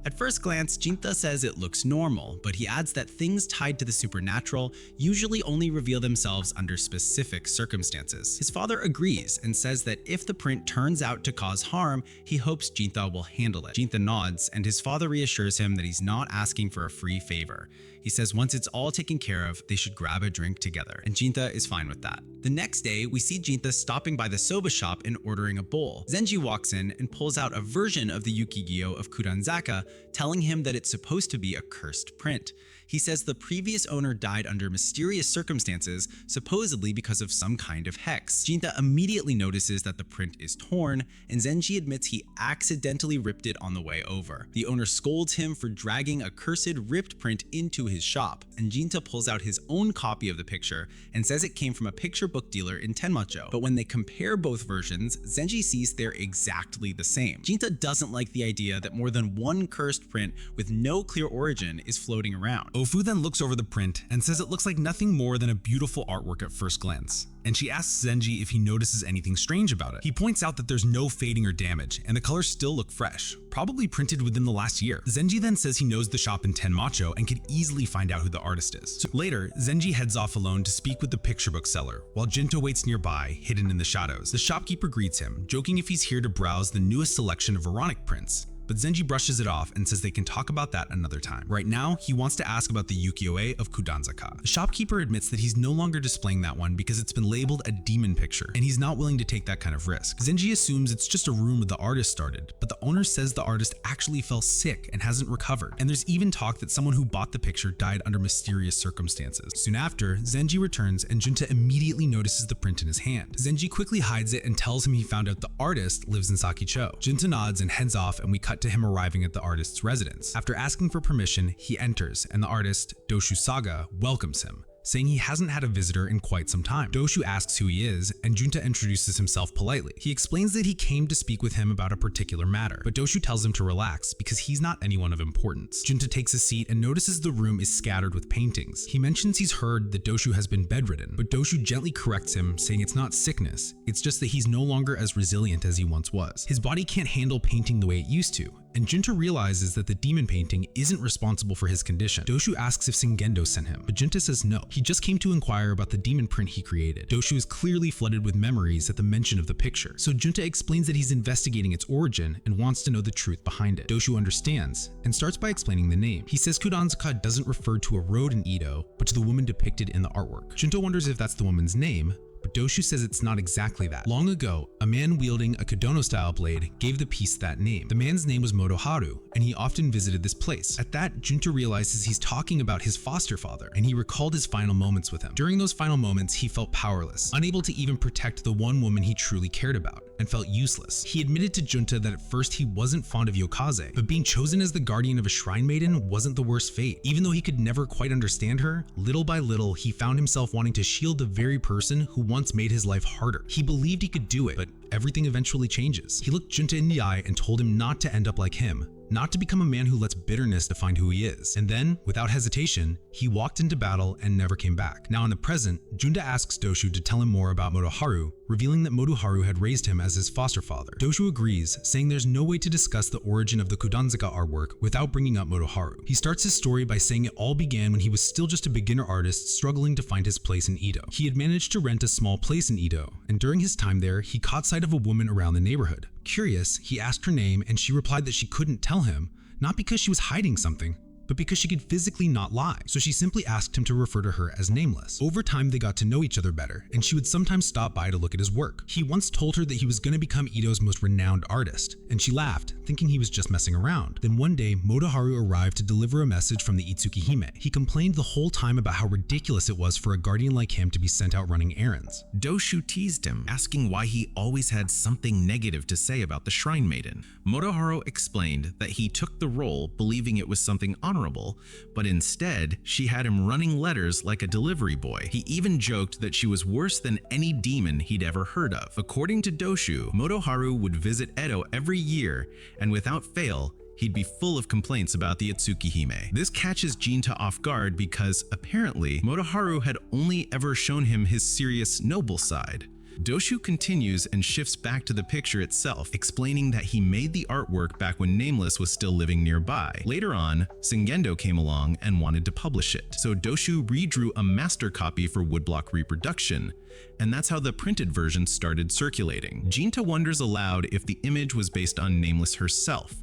At first glance, Jinta says it looks normal, but he adds that things tied to the supernatural usually only reveal themselves under specific circumstances. His father agrees and says that if the print turns out to cause harm, he hopes Jinta will handle it. Jinta nods, and his father reassures him that he's not asking for a free favor. He says once it's all taken care of, they should grab a drink together, and Jinta is fine with that. The next day, we see Jinta stopping by the soba shop and ordering a bowl. Zenji walks in and pulls out a version of the Yukigyo of Kuranzaka, telling him that it's supposed to be a cursed print. He says the previous owner died under mysterious circumstances, supposedly because of some kind of hex. Jinta immediately notices that the print is torn, and Zenji admits he accidentally ripped it on the way over. The owner scolds him for dragging a cursed ripped print into his shop, and Jinta pulls out his own copy of the picture and says it came from a picture book dealer in Tenmacho. But when they compare both versions, Zenji sees they're exactly the same. Jinta doesn't like the idea that more than one cursed print with no clear origin is floating around. Ofu then looks over the print and says it looks like nothing more than a beautiful artwork at first glance, and she asks Zenji if he notices anything strange about it. He points out that there's no fading or damage, and the colors still look fresh, probably printed within the last year. Zenji then says he knows the shop in Tenmacho and could easily find out who the artist is. So later, Zenji heads off alone to speak with the picture book seller, while Jinta waits nearby, hidden in the shadows. The shopkeeper greets him, joking if he's here to browse the newest selection of Veronic prints. But Zenji brushes it off and says they can talk about that another time. Right now, he wants to ask about the ukiyo-e of Kudanzaka. The shopkeeper admits that he's no longer displaying that one because it's been labeled a demon picture, and he's not willing to take that kind of risk. Zenji assumes it's just a rumor the artist started, but the owner says the artist actually fell sick and hasn't recovered, and there's even talk that someone who bought the picture died under mysterious circumstances. Soon after, Zenji returns and Junta immediately notices the print in his hand. Zenji quickly hides it and tells him he found out the artist lives in Sakicho. Junta nods and heads off, and we cut to him arriving at the artist's residence. After asking for permission, he enters, and the artist, Doshu Saga, welcomes him, saying he hasn't had a visitor in quite some time. Doshu asks who he is, and Junta introduces himself politely. He explains that he came to speak with him about a particular matter, but Doshu tells him to relax because he's not anyone of importance. Junta takes a seat and notices the room is scattered with paintings. He mentions he's heard that Doshu has been bedridden, but Doshu gently corrects him, saying it's not sickness, it's just that he's no longer as resilient as he once was. His body can't handle painting the way it used to, and Junta realizes that the demon painting isn't responsible for his condition. Doshu asks if Singendo sent him, but Junta says no. He just came to inquire about the demon print he created. Doshu is clearly flooded with memories at the mention of the picture, so Junta explains that he's investigating its origin and wants to know the truth behind it. Doshu understands and starts by explaining the name. He says Kudanzaka doesn't refer to a road in Edo, but to the woman depicted in the artwork. Junta wonders if that's the woman's name, but Doshu says it's not exactly that. Long ago, a man wielding a Kodono-style blade gave the piece that name. The man's name was Motoharu, and he often visited this place. At that, Junta realizes he's talking about his foster father, and he recalled his final moments with him. During those final moments, he felt powerless, unable to even protect the one woman he truly cared about, and felt useless. He admitted to Junta that at first he wasn't fond of Yokaze, but being chosen as the guardian of a shrine maiden wasn't the worst fate. Even though he could never quite understand her, little by little, he found himself wanting to shield the very person who once made his life harder. He believed he could do it, but everything eventually changes. He looked Junta in the eye and told him not to end up like him, not to become a man who lets bitterness define who he is. And then, without hesitation, he walked into battle and never came back. Now in the present, Junta asks Doshu to tell him more about Motoharu, revealing that Motoharu had raised him as his foster father. Doshu agrees, saying there's no way to discuss the origin of the Kudanzaka artwork without bringing up Motoharu. He starts his story by saying it all began when he was still just a beginner artist struggling to find his place in Edo. He had managed to rent a small place in Edo, and during his time there, he caught sight of a woman around the neighborhood. Curious, he asked her name, and she replied that she couldn't tell him, not because she was hiding something, but because she could physically not lie. So she simply asked him to refer to her as Nameless. Over time, they got to know each other better, and she would sometimes stop by to look at his work. He once told her that he was going to become Edo's most renowned artist, and she laughed, thinking he was just messing around. Then one day, Motoharu arrived to deliver a message from the Itsuki Hime. He complained the whole time about how ridiculous it was for a guardian like him to be sent out running errands. Doshu teased him, asking why he always had something negative to say about the Shrine Maiden. Motoharu explained that he took the role believing it was something honorable, but instead, she had him running letters like a delivery boy. He even joked that she was worse than any demon he'd ever heard of. According to Doshu, Motoharu would visit Edo every year, and without fail, he'd be full of complaints about the Itsuki Hime. This catches Jinta off guard because, apparently, Motoharu had only ever shown him his serious, noble side. Doshu continues and shifts back to the picture itself, explaining that he made the artwork back when Nameless was still living nearby. Later on, Singendo came along and wanted to publish it, so Doshu redrew a master copy for woodblock reproduction, and that's how the printed version started circulating. Jinta wonders aloud if the image was based on Nameless herself,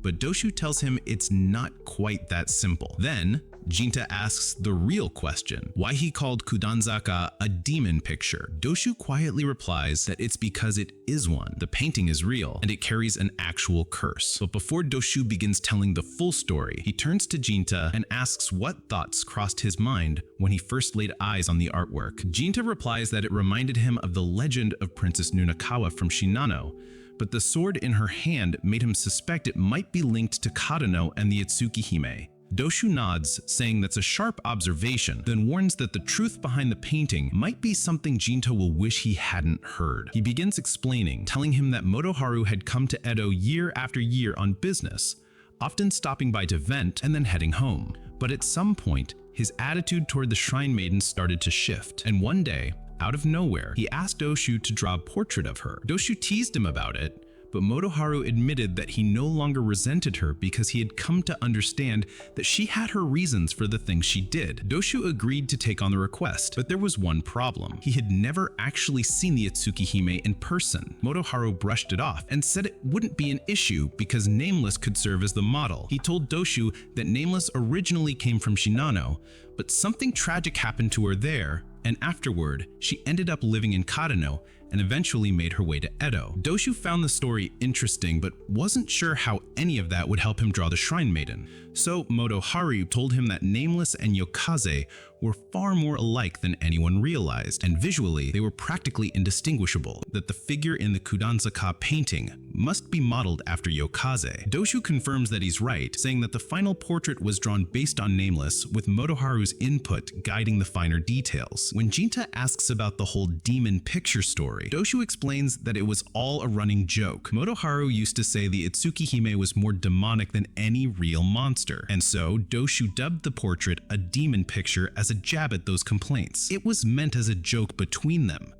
but Doshu tells him it's not quite that simple. Then, Jinta asks the real question, why he called Kudanzaka a demon picture. Doshu quietly replies that it's because it is one. The painting is real, and it carries an actual curse. But before Doshu begins telling the full story, he turns to Jinta and asks what thoughts crossed his mind when he first laid eyes on the artwork. Jinta replies that it reminded him of the legend of Princess Nunakawa from Shinano, but the sword in her hand made him suspect it might be linked to Kadano and the Itsuki Hime. Doshu nods, saying that's a sharp observation, then warns that the truth behind the painting might be something Jinta will wish he hadn't heard. He begins explaining, telling him that Motoharu had come to Edo year after year on business, often stopping by to vent and then heading home. But at some point, his attitude toward the Shrine Maiden started to shift, and one day, out of nowhere, he asked Doshu to draw a portrait of her. Doshu teased him about it, but Motoharu admitted that he no longer resented her because he had come to understand that she had her reasons for the things she did. Doshu agreed to take on the request, but there was one problem. He had never actually seen the Itsuki Hime in person. Motoharu brushed it off and said it wouldn't be an issue because Nameless could serve as the model. He told Doshu that Nameless originally came from Shinano, but something tragic happened to her there, and afterward, she ended up living in Kadano and eventually made her way to Edo. Doshu found the story interesting, but wasn't sure how any of that would help him draw the Shrine Maiden. So Motoharu told him that Nameless and Yokaze were far more alike than anyone realized, and visually they were practically indistinguishable, that the figure in the Kudanzaka painting must be modeled after Yokaze. Doshu confirms that he's right, saying that the final portrait was drawn based on Nameless, with Motoharu's input guiding the finer details. When Jinta asks about the whole demon picture story, Doshu explains that it was all a running joke. Motoharu used to say the Itsuki Hime was more demonic than any real monster, and so Doshu dubbed the portrait a demon picture as a jab at those complaints. It was meant as a joke between them.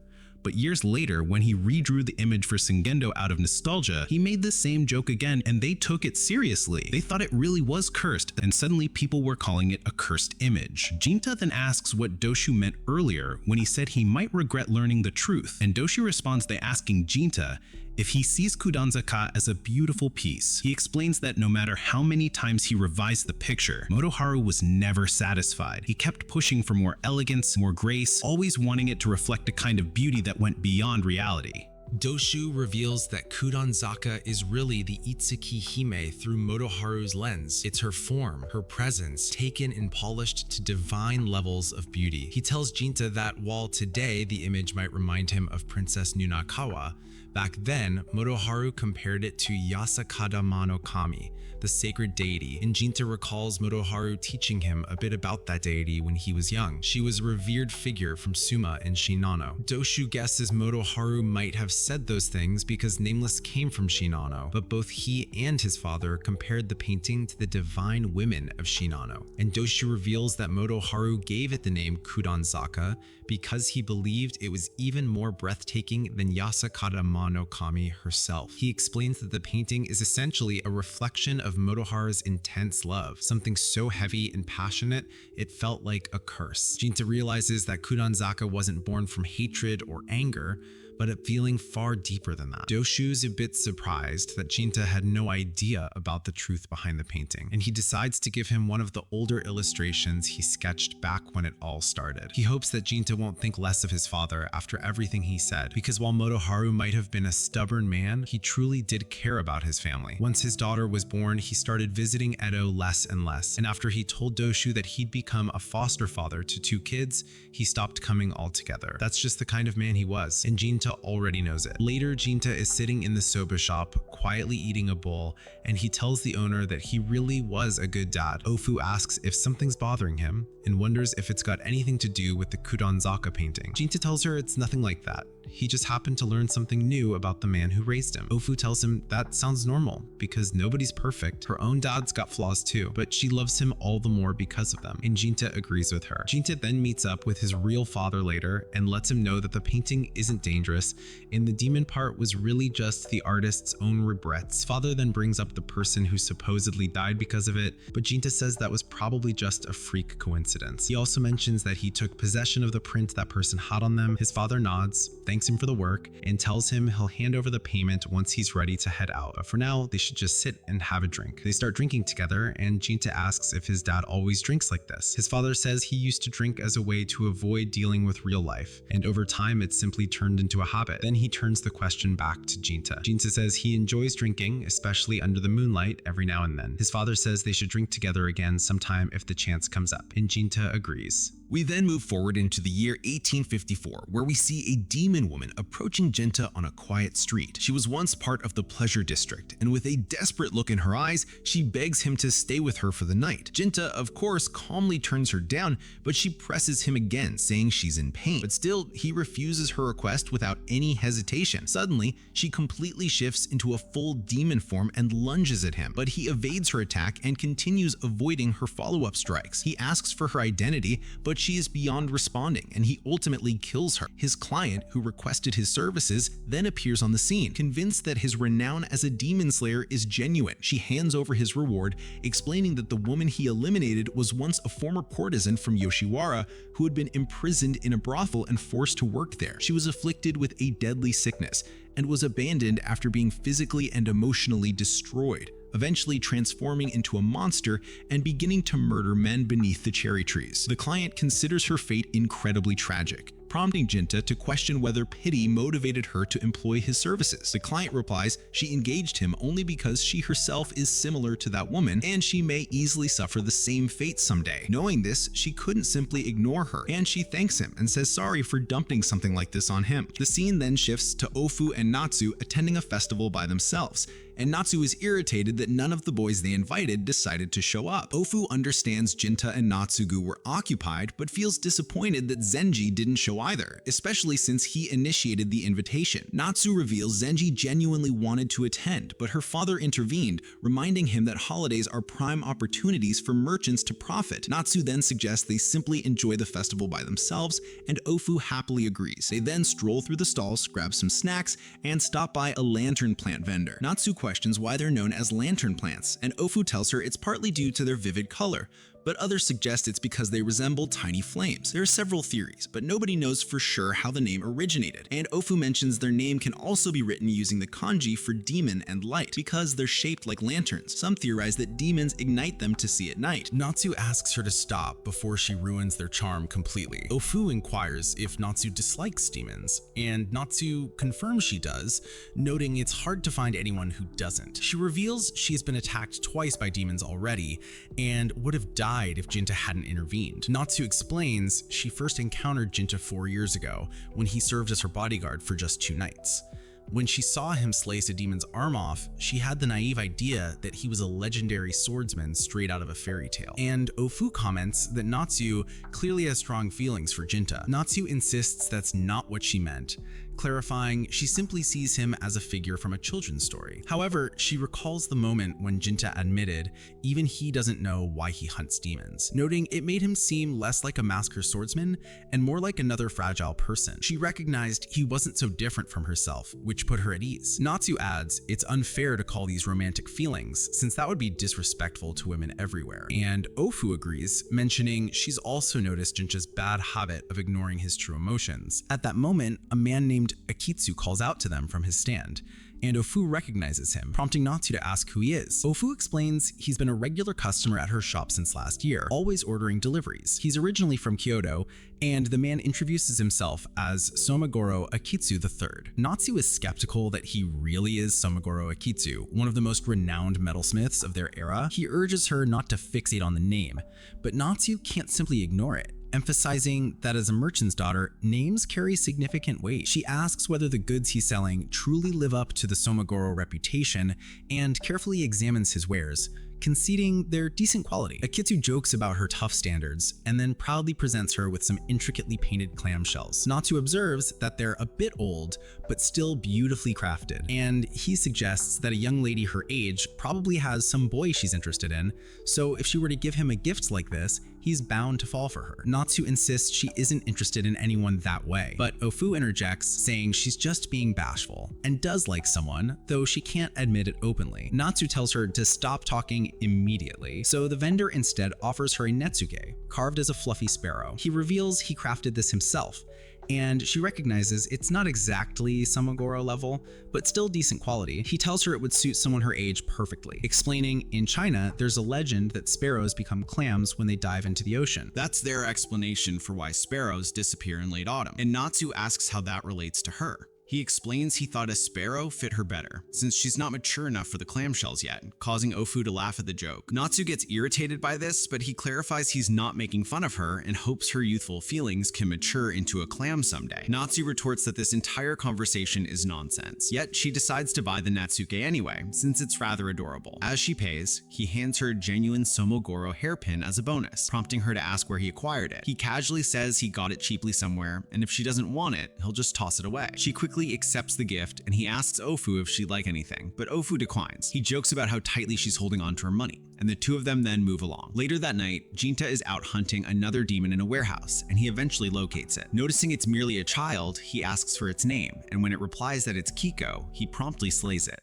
But years later, when he redrew the image for Singendo out of nostalgia, he made the same joke again, and they took it seriously. They thought it really was cursed, and suddenly people were calling it a cursed image. Jinta then asks what Doshu meant earlier when he said he might regret learning the truth, and Doshu responds by asking Jinta if he sees Kudanzaka as a beautiful piece. He explains that no matter how many times he revised the picture, Motoharu was never satisfied. He kept pushing for more elegance, more grace, always wanting it to reflect a kind of beauty that went beyond reality. Doshu reveals that Kudanzaka is really the Itsuki Hime through Motoharu's lens. It's her form, her presence, taken and polished to divine levels of beauty. He tells Jinta that while today the image might remind him of Princess Nunakawa, back then, Motoharu compared it to Yasakadama no Kami, the sacred deity, and Jinta recalls Motoharu teaching him a bit about that deity when he was young. She was a revered figure from Suma in Shinano. Doshu guesses Motoharu might have said those things because Nameless came from Shinano, but both he and his father compared the painting to the divine women of Shinano. And Doshu reveals that Motoharu gave it the name Kudanzaka because he believed it was even more breathtaking than Yasakadama no Kami herself. He explains that the painting is essentially a reflection of Motoharu's intense love, something so heavy and passionate it felt like a curse. Jinta realizes that Kudanzaka wasn't born from hatred or anger, but a feeling far deeper than that. Doshu's a bit surprised that Jinta had no idea about the truth behind the painting, and he decides to give him one of the older illustrations he sketched back when it all started. He hopes that Jinta won't think less of his father after everything he said, because while Motoharu might have been a stubborn man, he truly did care about his family. Once his daughter was born, he started visiting Edo less and less, and after he told Doshu that he'd become a foster father to 2 kids, he stopped coming altogether. That's just the kind of man he was, and Jinta already knows it. Later, Jinta is sitting in the soba shop, quietly eating a bowl, and he tells the owner that he really was a good dad. Ofu asks if something's bothering him, and wonders if it's got anything to do with the Kudanzaka painting. Jinta tells her it's nothing like that. He just happened to learn something new about the man who raised him. Ofu tells him that sounds normal because nobody's perfect. Her own dad's got flaws too, but she loves him all the more because of them. And Jinta agrees with her. Jinta then meets up with his real father later and lets him know that the painting isn't dangerous and the demon part was really just the artist's own regrets. Father then brings up the person who supposedly died because of it, but Jinta says that was probably just a freak coincidence. He also mentions that he took possession of the print that person had on them. His father nods, thanks him for the work, and tells him he'll hand over the payment once he's ready to head out. But for now, they should just sit and have a drink. They start drinking together, and Jinta asks if his dad always drinks like this. His father says he used to drink as a way to avoid dealing with real life, and over time it's simply turned into a habit. Then he turns the question back to Jinta. Jinta says he enjoys drinking, especially under the moonlight, every now and then. His father says they should drink together again sometime if the chance comes up, and Jinta agrees. We then move forward into the year 1854, where we see a demon woman approaching Jinta on a quiet street. She was once part of the pleasure district, and with a desperate look in her eyes, she begs him to stay with her for the night. Jinta, of course, calmly turns her down, but she presses him again, saying she's in pain. But still, he refuses her request without any hesitation. Suddenly, she completely shifts into a full demon form and lunges at him, but he evades her attack and continues avoiding her follow-up strikes. He asks for her identity, but she is beyond responding, and he ultimately kills her. His client, who requested his services, then appears on the scene. Convinced that his renown as a demon slayer is genuine, she hands over his reward, explaining that the woman he eliminated was once a former courtesan from Yoshiwara who had been imprisoned in a brothel and forced to work there. She was afflicted with a deadly sickness and was abandoned after being physically and emotionally destroyed, eventually transforming into a monster and beginning to murder men beneath the cherry trees. The client considers her fate incredibly tragic, prompting Jinta to question whether pity motivated her to employ his services. The client replies she engaged him only because she herself is similar to that woman and she may easily suffer the same fate someday. Knowing this, she couldn't simply ignore her, and she thanks him and says sorry for dumping something like this on him. The scene then shifts to Ofu and Natsu attending a festival by themselves, and Natsu is irritated that none of the boys they invited decided to show up. Ofu understands Jinta and Natsugu were occupied, but feels disappointed that Zenji didn't show either, especially since he initiated the invitation. Natsu reveals Zenji genuinely wanted to attend, but her father intervened, reminding him that holidays are prime opportunities for merchants to profit. Natsu then suggests they simply enjoy the festival by themselves, and Ofu happily agrees. They then stroll through the stalls, grab some snacks, and stop by a lantern plant vendor. Natsu questions why they're known as lantern plants, and Ofu tells her it's partly due to their vivid color, but others suggest it's because they resemble tiny flames. There are several theories, but nobody knows for sure how the name originated, and Ofu mentions their name can also be written using the kanji for demon and light, because they're shaped like lanterns. Some theorize that demons ignite them to see at night. Natsu asks her to stop before she ruins their charm completely. Ofu inquires if Natsu dislikes demons, and Natsu confirms she does, noting it's hard to find anyone who doesn't. She reveals she has been attacked twice by demons already, and would have died if Jinta hadn't intervened. Natsu explains she first encountered Jinta 4 years ago when he served as her bodyguard for just 2 nights. When she saw him slice a demon's arm off, she had the naive idea that he was a legendary swordsman straight out of a fairy tale. And Ofu comments that Natsu clearly has strong feelings for Jinta. Natsu insists that's not what she meant, clarifying she simply sees him as a figure from a children's story. However, she recalls the moment when Jinta admitted even he doesn't know why he hunts demons, noting it made him seem less like a masked swordsman and more like another fragile person. She recognized he wasn't so different from herself, which put her at ease. Natsu adds it's unfair to call these romantic feelings, since that would be disrespectful to women everywhere. And Ofu agrees, mentioning she's also noticed Jinta's bad habit of ignoring his true emotions. At that moment, a man named Akitsu calls out to them from his stand, and Ofu recognizes him, prompting Natsu to ask who he is. Ofu explains he's been a regular customer at her shop since last year, always ordering deliveries. He's originally from Kyoto, and the man introduces himself as Somogoro Akitsu III. Natsu is skeptical that he really is Somogoro Akitsu, one of the most renowned metalsmiths of their era. He urges her not to fixate on the name, but Natsu can't simply ignore it, emphasizing that as a merchant's daughter, names carry significant weight. She asks whether the goods he's selling truly live up to the Somogoro reputation and carefully examines his wares, conceding they're decent quality. Akitsu jokes about her tough standards and then proudly presents her with some intricately painted clamshells. Natsu observes that they're a bit old, but still beautifully crafted, and he suggests that a young lady her age probably has some boy she's interested in, so if she were to give him a gift like this, he's bound to fall for her. Natsu insists she isn't interested in anyone that way, but Ofu interjects, saying she's just being bashful, and does like someone, though she can't admit it openly. Natsu tells her to stop talking immediately, so the vendor instead offers her a netsuke, carved as a fluffy sparrow. He reveals he crafted this himself, and she recognizes it's not exactly Samogoro level, but still decent quality. He tells her it would suit someone her age perfectly, explaining in China there's a legend that sparrows become clams when they dive into the ocean. That's their explanation for why sparrows disappear in late autumn, and Natsu asks how that relates to her. He explains he thought a sparrow fit her better, since she's not mature enough for the clamshells yet, causing Ofu to laugh at the joke. Natsu gets irritated by this, but he clarifies he's not making fun of her and hopes her youthful feelings can mature into a clam someday. Natsu retorts that this entire conversation is nonsense, yet she decides to buy the Natsuke anyway, since it's rather adorable. As she pays, he hands her a genuine Somogoro hairpin as a bonus, prompting her to ask where he acquired it. He casually says he got it cheaply somewhere, and if she doesn't want it, he'll just toss it away. She quickly accepts the gift, and he asks Ofu if she'd like anything, but Ofu declines. He jokes about how tightly she's holding on to her money, and the two of them then move along. Later that night, Jinta is out hunting another demon in a warehouse, and he eventually locates it. Noticing it's merely a child, he asks for its name, and when it replies that it's Kiko, he promptly slays it.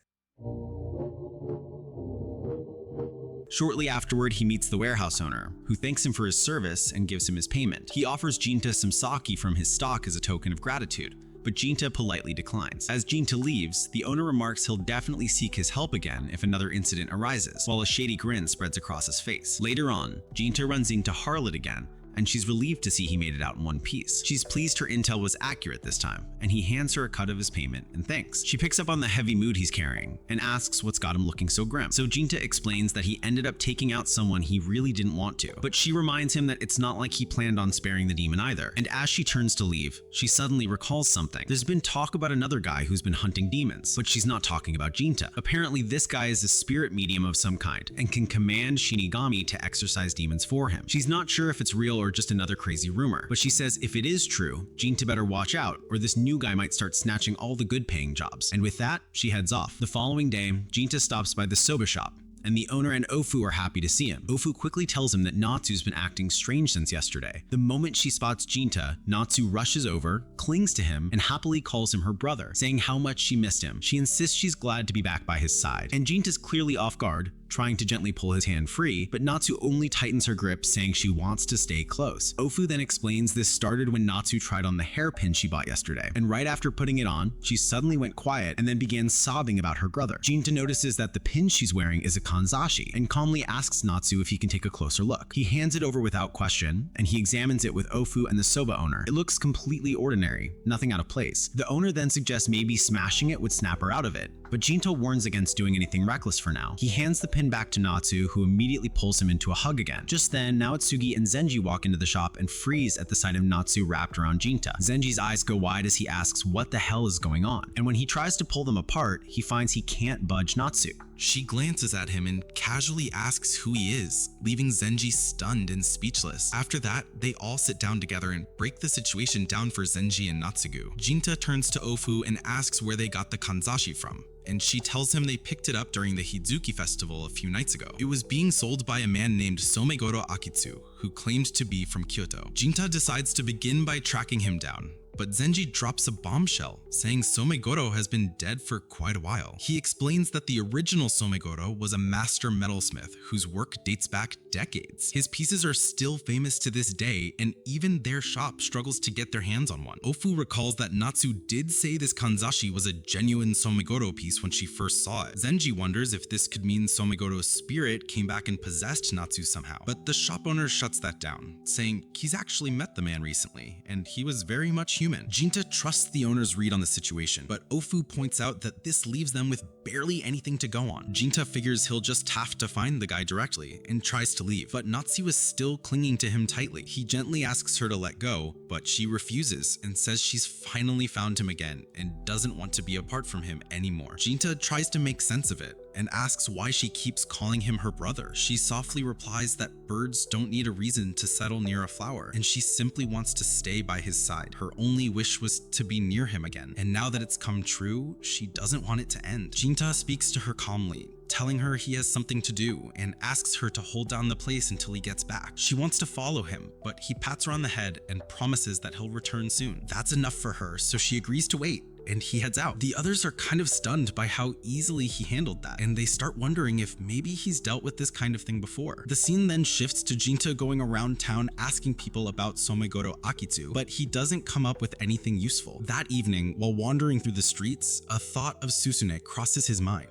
Shortly afterward, he meets the warehouse owner, who thanks him for his service and gives him his payment. He offers Jinta some sake from his stock as a token of gratitude, but Jinta politely declines. As Jinta leaves, the owner remarks he'll definitely seek his help again if another incident arises, while a shady grin spreads across his face. Later on, Jinta runs into Harlot again, and she's relieved to see he made it out in one piece. She's pleased her intel was accurate this time, and he hands her a cut of his payment and thanks. She picks up on the heavy mood he's carrying and asks what's got him looking so grim. So Jinta explains that he ended up taking out someone he really didn't want to, but she reminds him that it's not like he planned on sparing the demon either. And as she turns to leave, she suddenly recalls something. There's been talk about another guy who's been hunting demons, but she's not talking about Jinta. Apparently this guy is a spirit medium of some kind and can command Shinigami to exorcise demons for him. She's not sure if it's real or just another crazy rumor, but she says if it is true, Jinta better watch out, or this new guy might start snatching all the good paying jobs. And with that, she heads off. The following day, Jinta stops by the soba shop, and the owner and Ofu are happy to see him. Ofu quickly tells him that Natsu's been acting strange since yesterday. The moment she spots Jinta, Natsu rushes over, clings to him, and happily calls him her brother, saying how much she missed him. She insists she's glad to be back by his side, and Jinta's clearly off guard, trying to gently pull his hand free, but Natsu only tightens her grip, saying she wants to stay close. Ofu then explains this started when Natsu tried on the hairpin she bought yesterday, and right after putting it on, she suddenly went quiet and then began sobbing about her brother. Jinta notices that the pin she's wearing is a kanzashi, and calmly asks Natsu if he can take a closer look. He hands it over without question, and he examines it with Ofu and the soba owner. It looks completely ordinary, nothing out of place. The owner then suggests maybe smashing it would snap her out of it, but Jinta warns against doing anything reckless for now. He hands the pin back to Natsu, who immediately pulls him into a hug again. Just then, Naotsugi and Zenji walk into the shop and freeze at the sight of Natsu wrapped around Jinta. Zenji's eyes go wide as he asks what the hell is going on, and when he tries to pull them apart, he finds he can't budge Natsu. She glances at him and casually asks who he is, leaving Zenji stunned and speechless. After that, they all sit down together and break the situation down for Zenji and Natsugu. Jinta turns to Ofu and asks where they got the kanzashi from, and she tells him they picked it up during the Hizuki festival a few nights ago. It was being sold by a man named Somegoro Akitsu, who claimed to be from Kyoto. Jinta decides to begin by tracking him down, but Zenji drops a bombshell, saying Somegoro has been dead for quite a while. He explains that the original Somegoro was a master metalsmith whose work dates back decades. His pieces are still famous to this day, and even their shop struggles to get their hands on one. Ofu recalls that Natsu did say this kanzashi was a genuine Somegoro piece when she first saw it. Zenji wonders if this could mean Somegoro's spirit came back and possessed Natsu somehow, but the shop owner shuts shuts that down, saying he's actually met the man recently, and he was very much human. Jinta trusts the owner's read on the situation, but Ofu points out that this leaves them with barely anything to go on. Jinta figures he'll just have to find the guy directly, and tries to leave, but Natsu is still clinging to him tightly. He gently asks her to let go, but she refuses and says she's finally found him again and doesn't want to be apart from him anymore. Jinta tries to make sense of it and asks why she keeps calling him her brother. She softly replies that birds don't need a reason to settle near a flower, and she simply wants to stay by his side. Her only wish was to be near him again, and now that it's come true, she doesn't want it to end. Jinta speaks to her calmly, telling her he has something to do, and asks her to hold down the place until he gets back. She wants to follow him, but he pats her on the head and promises that he'll return soon. That's enough for her, so she agrees to wait, and he heads out. The others are kind of stunned by how easily he handled that, and they start wondering if maybe he's dealt with this kind of thing before. The scene then shifts to Jinta going around town asking people about Somegoro Akitsu, but he doesn't come up with anything useful. That evening, while wandering through the streets, a thought of Susune crosses his mind.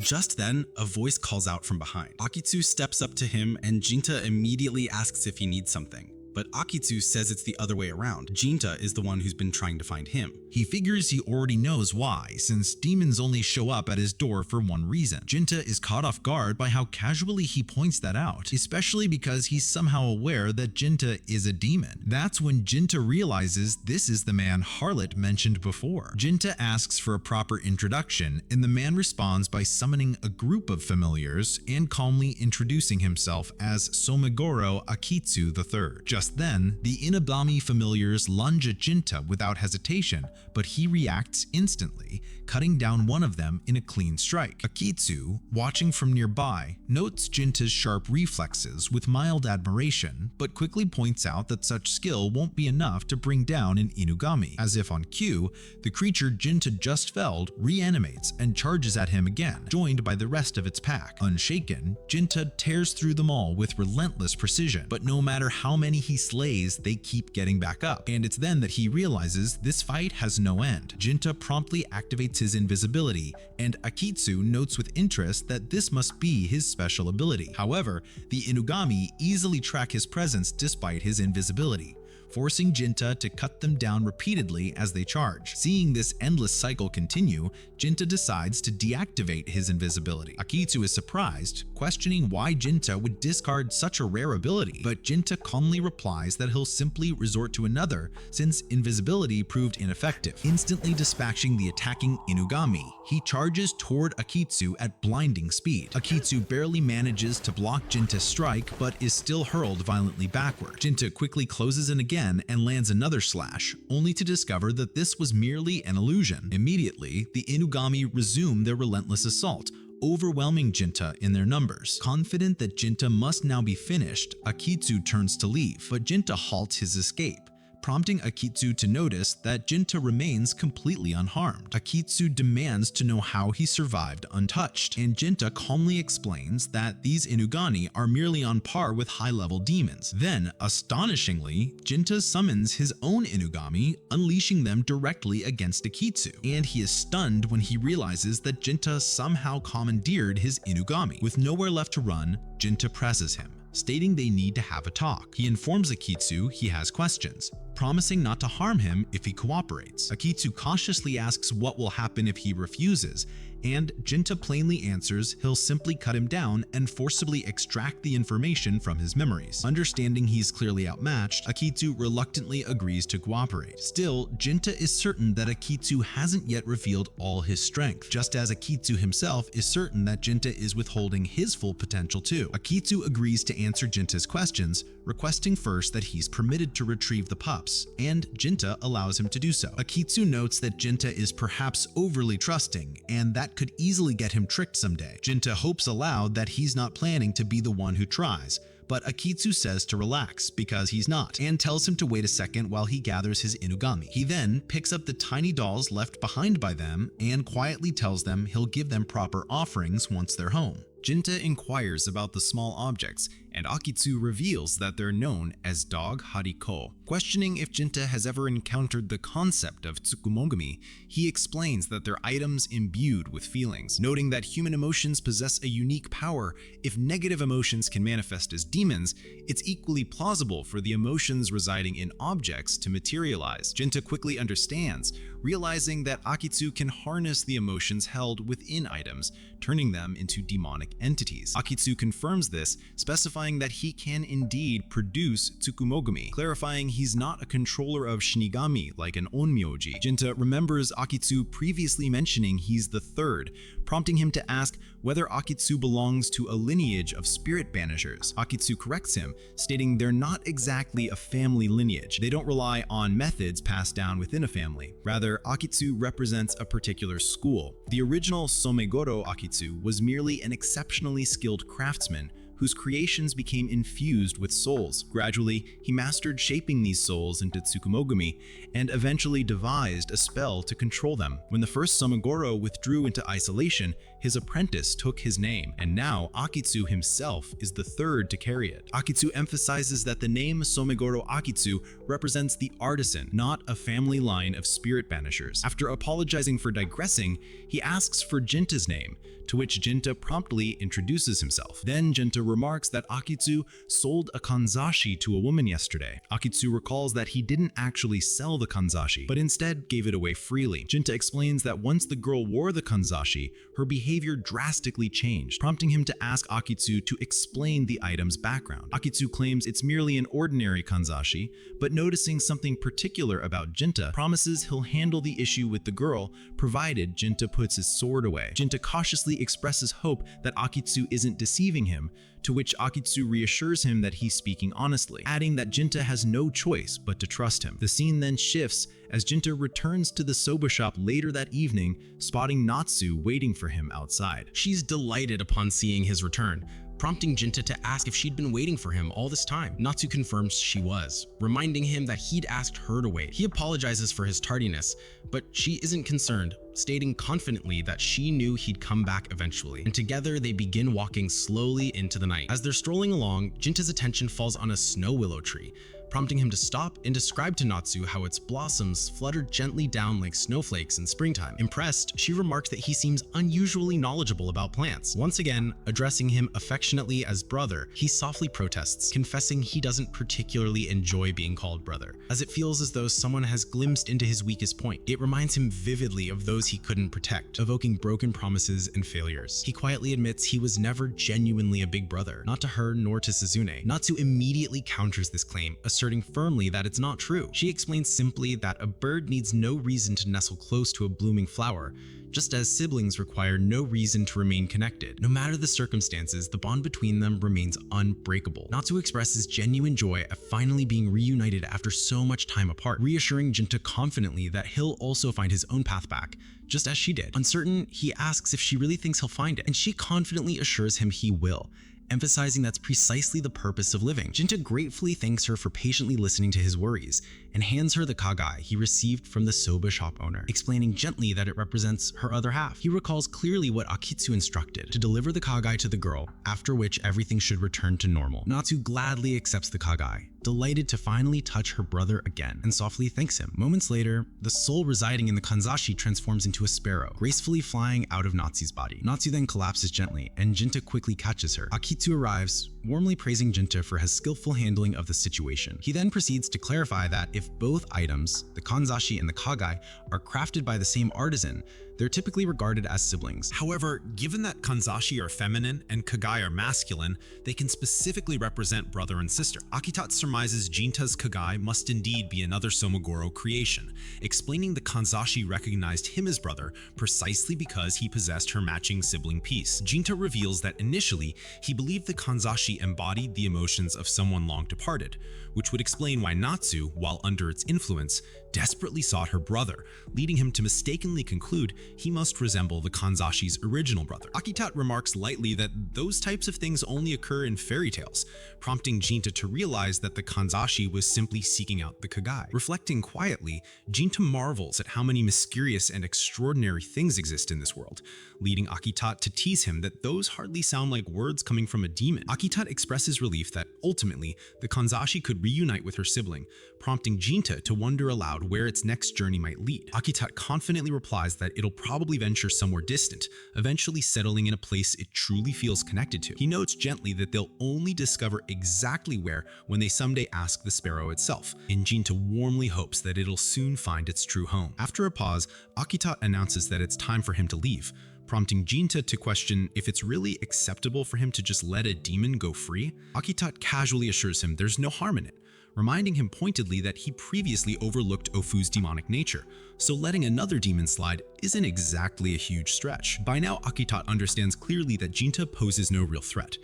Just then, a voice calls out from behind. Akitsu steps up to him, and Jinta immediately asks if he needs something. But Akitsu says it's the other way around. Jinta is the one who's been trying to find him. He figures he already knows why, since demons only show up at his door for one reason. Jinta is caught off guard by how casually he points that out, especially because he's somehow aware that Jinta is a demon. That's when Jinta realizes this is the man Harlot mentioned before. Jinta asks for a proper introduction, and the man responds by summoning a group of familiars and calmly introducing himself as Somegoro Akitsu III. Just then, the Inabami familiars lunge at Jinta without hesitation, but he reacts instantly, cutting down one of them in a clean strike. Akitsu, watching from nearby, notes Jinta's sharp reflexes with mild admiration, but quickly points out that such skill won't be enough to bring down an Inugami. As if on cue, the creature Jinta just felled reanimates and charges at him again, joined by the rest of its pack. Unshaken, Jinta tears through them all with relentless precision, but no matter how many he slays, they keep getting back up, and it's then that he realizes this fight has no end. Jinta promptly activates his invisibility, and Akitsu notes with interest that this must be his special ability. However, the Inugami easily track his presence despite his invisibility, forcing Jinta to cut them down repeatedly as they charge. Seeing this endless cycle continue, Jinta decides to deactivate his invisibility. Akitsu is surprised, questioning why Jinta would discard such a rare ability, but Jinta calmly replies that he'll simply resort to another since invisibility proved ineffective. Instantly dispatching the attacking Inugami, he charges toward Akitsu at blinding speed. Akitsu barely manages to block Jinta's strike, but is still hurled violently backward. Jinta quickly closes in again and lands another slash, only to discover that this was merely an illusion. Immediately, the Inugami resume their relentless assault, overwhelming Jinta in their numbers. Confident that Jinta must now be finished, Akitsu turns to leave, but Jinta halts his escape, prompting Akitsu to notice that Jinta remains completely unharmed. Akitsu demands to know how he survived untouched, and Jinta calmly explains that these Inugami are merely on par with high-level demons. Then, astonishingly, Jinta summons his own Inugami, unleashing them directly against Akitsu, and he is stunned when he realizes that Jinta somehow commandeered his Inugami. With nowhere left to run, Jinta presses him, stating they need to have a talk. He informs Akitsu he has questions, promising not to harm him if he cooperates. Akitsu cautiously asks what will happen if he refuses, and Jinta plainly answers he'll simply cut him down and forcibly extract the information from his memories. Understanding he's clearly outmatched, Akitsu reluctantly agrees to cooperate. Still, Jinta is certain that Akitsu hasn't yet revealed all his strength, just as Akitsu himself is certain that Jinta is withholding his full potential too. Akitsu agrees to answer Jinta's questions, requesting first that he's permitted to retrieve the pups, and Jinta allows him to do so. Akitsu notes that Jinta is perhaps overly trusting, and that could easily get him tricked someday. Jinta hopes aloud that he's not planning to be the one who tries, but Akitsu says to relax because he's not, and tells him to wait a second while he gathers his Inugami. He then picks up the tiny dolls left behind by them and quietly tells them he'll give them proper offerings once they're home. Jinta inquires about the small objects, and Akitsu reveals that they're known as dog hariko. Questioning if Jinta has ever encountered the concept of tsukumogami, he explains that they're items imbued with feelings, noting that human emotions possess a unique power. If negative emotions can manifest as demons, it's equally plausible for the emotions residing in objects to materialize. Jinta quickly understands, realizing that Akitsu can harness the emotions held within items, turning them into demonic entities. Akitsu confirms this, specifying that he can indeed produce tsukumogami, clarifying he's not a controller of shinigami like an onmyoji. Jinta remembers Akitsu previously mentioning he's the third, prompting him to ask whether Akitsu belongs to a lineage of spirit banishers. Akitsu corrects him, stating they're not exactly a family lineage. They don't rely on methods passed down within a family. Rather, Akitsu represents a particular school. The original Somegoro Akitsu was merely an exceptionally skilled craftsman whose creations became infused with souls. Gradually, he mastered shaping these souls into tsukumogami and eventually devised a spell to control them. When the first Somegoro withdrew into isolation, his apprentice took his name, and now Akitsu himself is the third to carry it. Akitsu emphasizes that the name Somegoro Akitsu represents the artisan, not a family line of spirit banishers. After apologizing for digressing, he asks for Jinta's name, to which Jinta promptly introduces himself. Then Jinta remarks that Akitsu sold a kanzashi to a woman yesterday. Akitsu recalls that he didn't actually sell the kanzashi, but instead gave it away freely. Jinta explains that once the girl wore the kanzashi, her behavior drastically changed, prompting him to ask Akitsu to explain the item's background. Akitsu claims it's merely an ordinary kanzashi, but noticing something particular about Jinta, promises he'll handle the issue with the girl, provided Jinta puts his sword away. Jinta cautiously expresses hope that Akitsu isn't deceiving him, to which Akitsu reassures him that he's speaking honestly, adding that Jinta has no choice but to trust him. The scene then shifts as Jinta returns to the soba shop later that evening, spotting Natsu waiting for him outside. She's delighted upon seeing his return, prompting Jinta to ask if she'd been waiting for him all this time. Natsu confirms she was, reminding him that he'd asked her to wait. He apologizes for his tardiness, but she isn't concerned, stating confidently that she knew he'd come back eventually, and together they begin walking slowly into the night. As they're strolling along, Jinta's attention falls on a snow willow tree, prompting him to stop and describe to Natsu how its blossoms fluttered gently down like snowflakes in springtime. Impressed, she remarks that he seems unusually knowledgeable about plants. Once again, addressing him affectionately as brother, he softly protests, confessing he doesn't particularly enjoy being called brother, as it feels as though someone has glimpsed into his weakest point. It reminds him vividly of those he couldn't protect, evoking broken promises and failures. He quietly admits he was never genuinely a big brother, not to her nor to Suzune. Natsu immediately counters this claim, asserting firmly that it's not true. She explains simply that a bird needs no reason to nestle close to a blooming flower, just as siblings require no reason to remain connected. No matter the circumstances, the bond between them remains unbreakable. Natsu expresses genuine joy at finally being reunited after so much time apart, reassuring Jinta confidently that he'll also find his own path back, just as she did. Uncertain, he asks if she really thinks he'll find it, and she confidently assures him he will, emphasizing that's precisely the purpose of living. Jinta gratefully thanks her for patiently listening to his worries and hands her the kagai he received from the soba shop owner, explaining gently that it represents her other half. He recalls clearly what Akitsu instructed, to deliver the kagai to the girl, after which everything should return to normal. Natsu gladly accepts the kagai, delighted to finally touch her brother again, and softly thanks him. Moments later, the soul residing in the kanzashi transforms into a sparrow, gracefully flying out of Natsu's body. Natsu then collapses gently, and Jinta quickly catches her. Akitsu arrives, warmly praising Jinta for his skillful handling of the situation. He then proceeds to clarify that if both items, the kanzashi and the kagai, are crafted by the same artisan, they're typically regarded as siblings. However, given that kanzashi are feminine and kagai are masculine, they can specifically represent brother and sister. Akita surmises Jinta's kagai must indeed be another Somegoro creation, explaining the kanzashi recognized him as brother precisely because he possessed her matching sibling piece. Jinta reveals that initially, he believed the kanzashi embodied the emotions of someone long departed, which would explain why Natsu, while under its influence, desperately sought her brother, leading him to mistakenly conclude he must resemble the kanzashi's original brother. Akitat remarks lightly that those types of things only occur in fairy tales, prompting Jinta to realize that the kanzashi was simply seeking out the kagai. Reflecting quietly, Jinta marvels at how many mysterious and extraordinary things exist in this world, leading Akitat to tease him that those hardly sound like words coming from a demon. Akitat Akitat expresses relief that, ultimately, the Kanzashi could reunite with her sibling, prompting Jinta to wonder aloud where its next journey might lead. Akitat confidently replies that it'll probably venture somewhere distant, eventually settling in a place it truly feels connected to. He notes gently that they'll only discover exactly where when they someday ask the sparrow itself, and Jinta warmly hopes that it'll soon find its true home. After a pause, Akitat announces that it's time for him to leave, prompting Jinta to question if it's really acceptable for him to just let a demon go free. Akitat casually assures him there's no harm in it, reminding him pointedly that he previously overlooked Ofu's demonic nature, so letting another demon slide isn't exactly a huge stretch. By now, Akitat understands clearly that Jinta poses no real threat.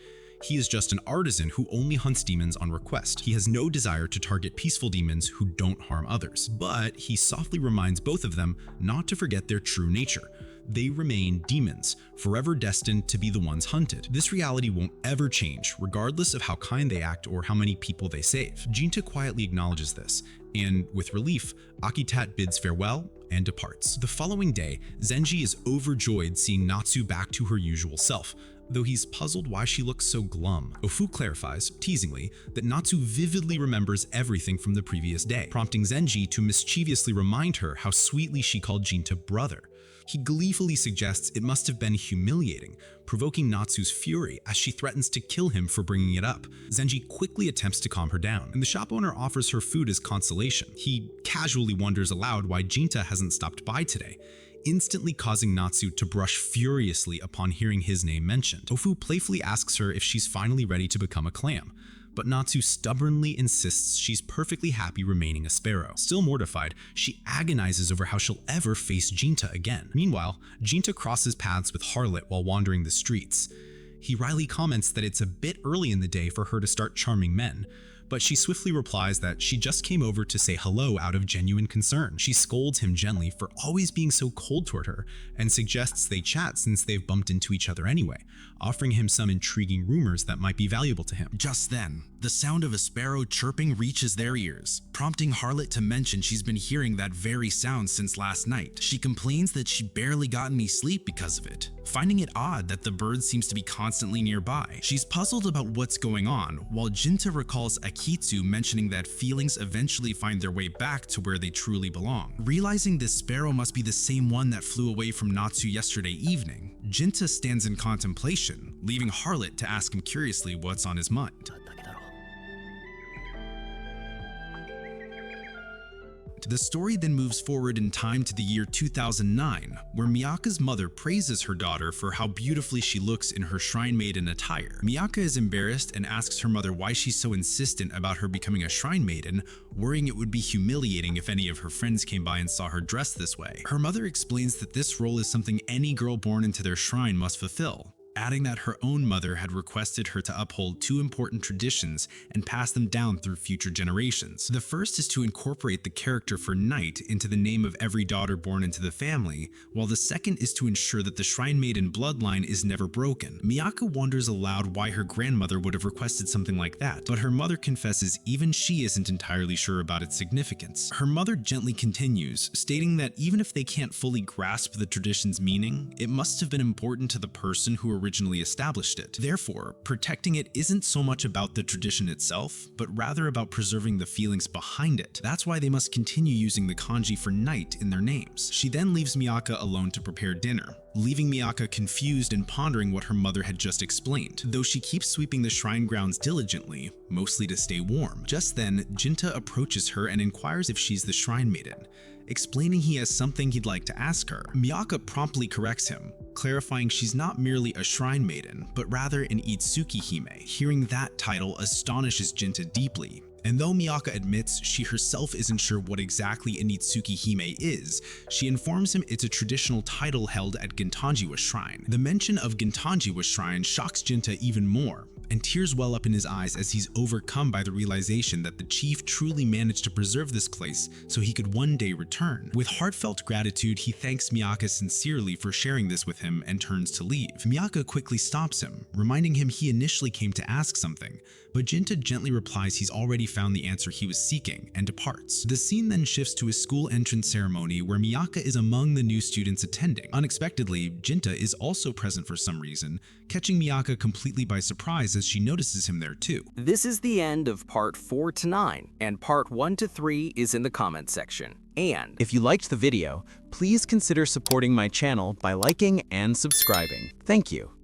He is just an artisan who only hunts demons on request. He has no desire to target peaceful demons who don't harm others. But he softly reminds both of them not to forget their true nature. They remain demons, forever destined to be the ones hunted. This reality won't ever change, regardless of how kind they act or how many people they save. Jinta quietly acknowledges this, and with relief, Akitat bids farewell and departs. The following day, Zenji is overjoyed seeing Natsu back to her usual self, though he's puzzled why she looks so glum. Ofu clarifies, teasingly, that Natsu vividly remembers everything from the previous day, prompting Zenji to mischievously remind her how sweetly she called Jinta brother. He gleefully suggests it must have been humiliating, provoking Natsu's fury as she threatens to kill him for bringing it up. Zenji quickly attempts to calm her down, and the shop owner offers her food as consolation. He casually wonders aloud why Jinta hasn't stopped by today, instantly causing Natsu to brush furiously upon hearing his name mentioned. Ofu playfully asks her if she's finally ready to become a clam, but Natsu stubbornly insists she's perfectly happy remaining a sparrow. Still mortified, she agonizes over how she'll ever face Jinta again. Meanwhile, Jinta crosses paths with Harlot while wandering the streets. He wryly comments that it's a bit early in the day for her to start charming men, but she swiftly replies that she just came over to say hello out of genuine concern. She scolds him gently for always being so cold toward her and suggests they chat since they've bumped into each other anyway, offering him some intriguing rumors that might be valuable to him. Just then, the sound of a sparrow chirping reaches their ears, prompting Harlot to mention she's been hearing that very sound since last night. She complains that she barely got any sleep because of it, finding it odd that the bird seems to be constantly nearby. She's puzzled about what's going on, while Jinta recalls Akitsu mentioning that feelings eventually find their way back to where they truly belong. Realizing this sparrow must be the same one that flew away from Natsu yesterday evening, Jinta stands in contemplation, leaving Harlot to ask him curiously what's on his mind. The story then moves forward in time to the year 2009, where Miyaka's mother praises her daughter for how beautifully she looks in her shrine maiden attire. Miyaka is embarrassed and asks her mother why she's so insistent about her becoming a shrine maiden, worrying it would be humiliating if any of her friends came by and saw her dressed this way. Her mother explains that this role is something any girl born into their shrine must fulfill, adding that her own mother had requested her to uphold two important traditions and pass them down through future generations. The first is to incorporate the character for Knight into the name of every daughter born into the family, while the second is to ensure that the Shrine Maiden bloodline is never broken. Miyaka wonders aloud why her grandmother would have requested something like that, but her mother confesses even she isn't entirely sure about its significance. Her mother gently continues, stating that even if they can't fully grasp the tradition's meaning, it must have been important to the person who originally established it. Therefore, protecting it isn't so much about the tradition itself, but rather about preserving the feelings behind it. That's why they must continue using the kanji for Knight in their names. She then leaves Miyaka alone to prepare dinner, leaving Miyaka confused and pondering what her mother had just explained, though she keeps sweeping the shrine grounds diligently, mostly to stay warm. Just then, Jinta approaches her and inquires if she's the Shrine Maiden, explaining he has something he'd like to ask her. Miyaka promptly corrects him, clarifying she's not merely a Shrine Maiden, but rather an Itsuki Hime. Hearing that title astonishes Jinta deeply, and though Miyaka admits she herself isn't sure what exactly an Itsuki Hime is, she informs him it's a traditional title held at Gintanjiwa Shrine. The mention of Gintanjiwa Shrine shocks Jinta even more, and tears well up in his eyes as he's overcome by the realization that the chief truly managed to preserve this place so he could one day return. With heartfelt gratitude, he thanks Miyaka sincerely for sharing this with him and turns to leave. Miyaka quickly stops him, reminding him he initially came to ask something, but Jinta gently replies he's already found the answer he was seeking and departs. The scene then shifts to a school entrance ceremony where Miyaka is among the new students attending. Unexpectedly, Jinta is also present for some reason, catching Miyaka completely by surprise as she notices him there too. This is the end of part 4 to 9, and part 1 to 3 is in the comments section. And if you liked the video, please consider supporting my channel by liking and subscribing. Thank you.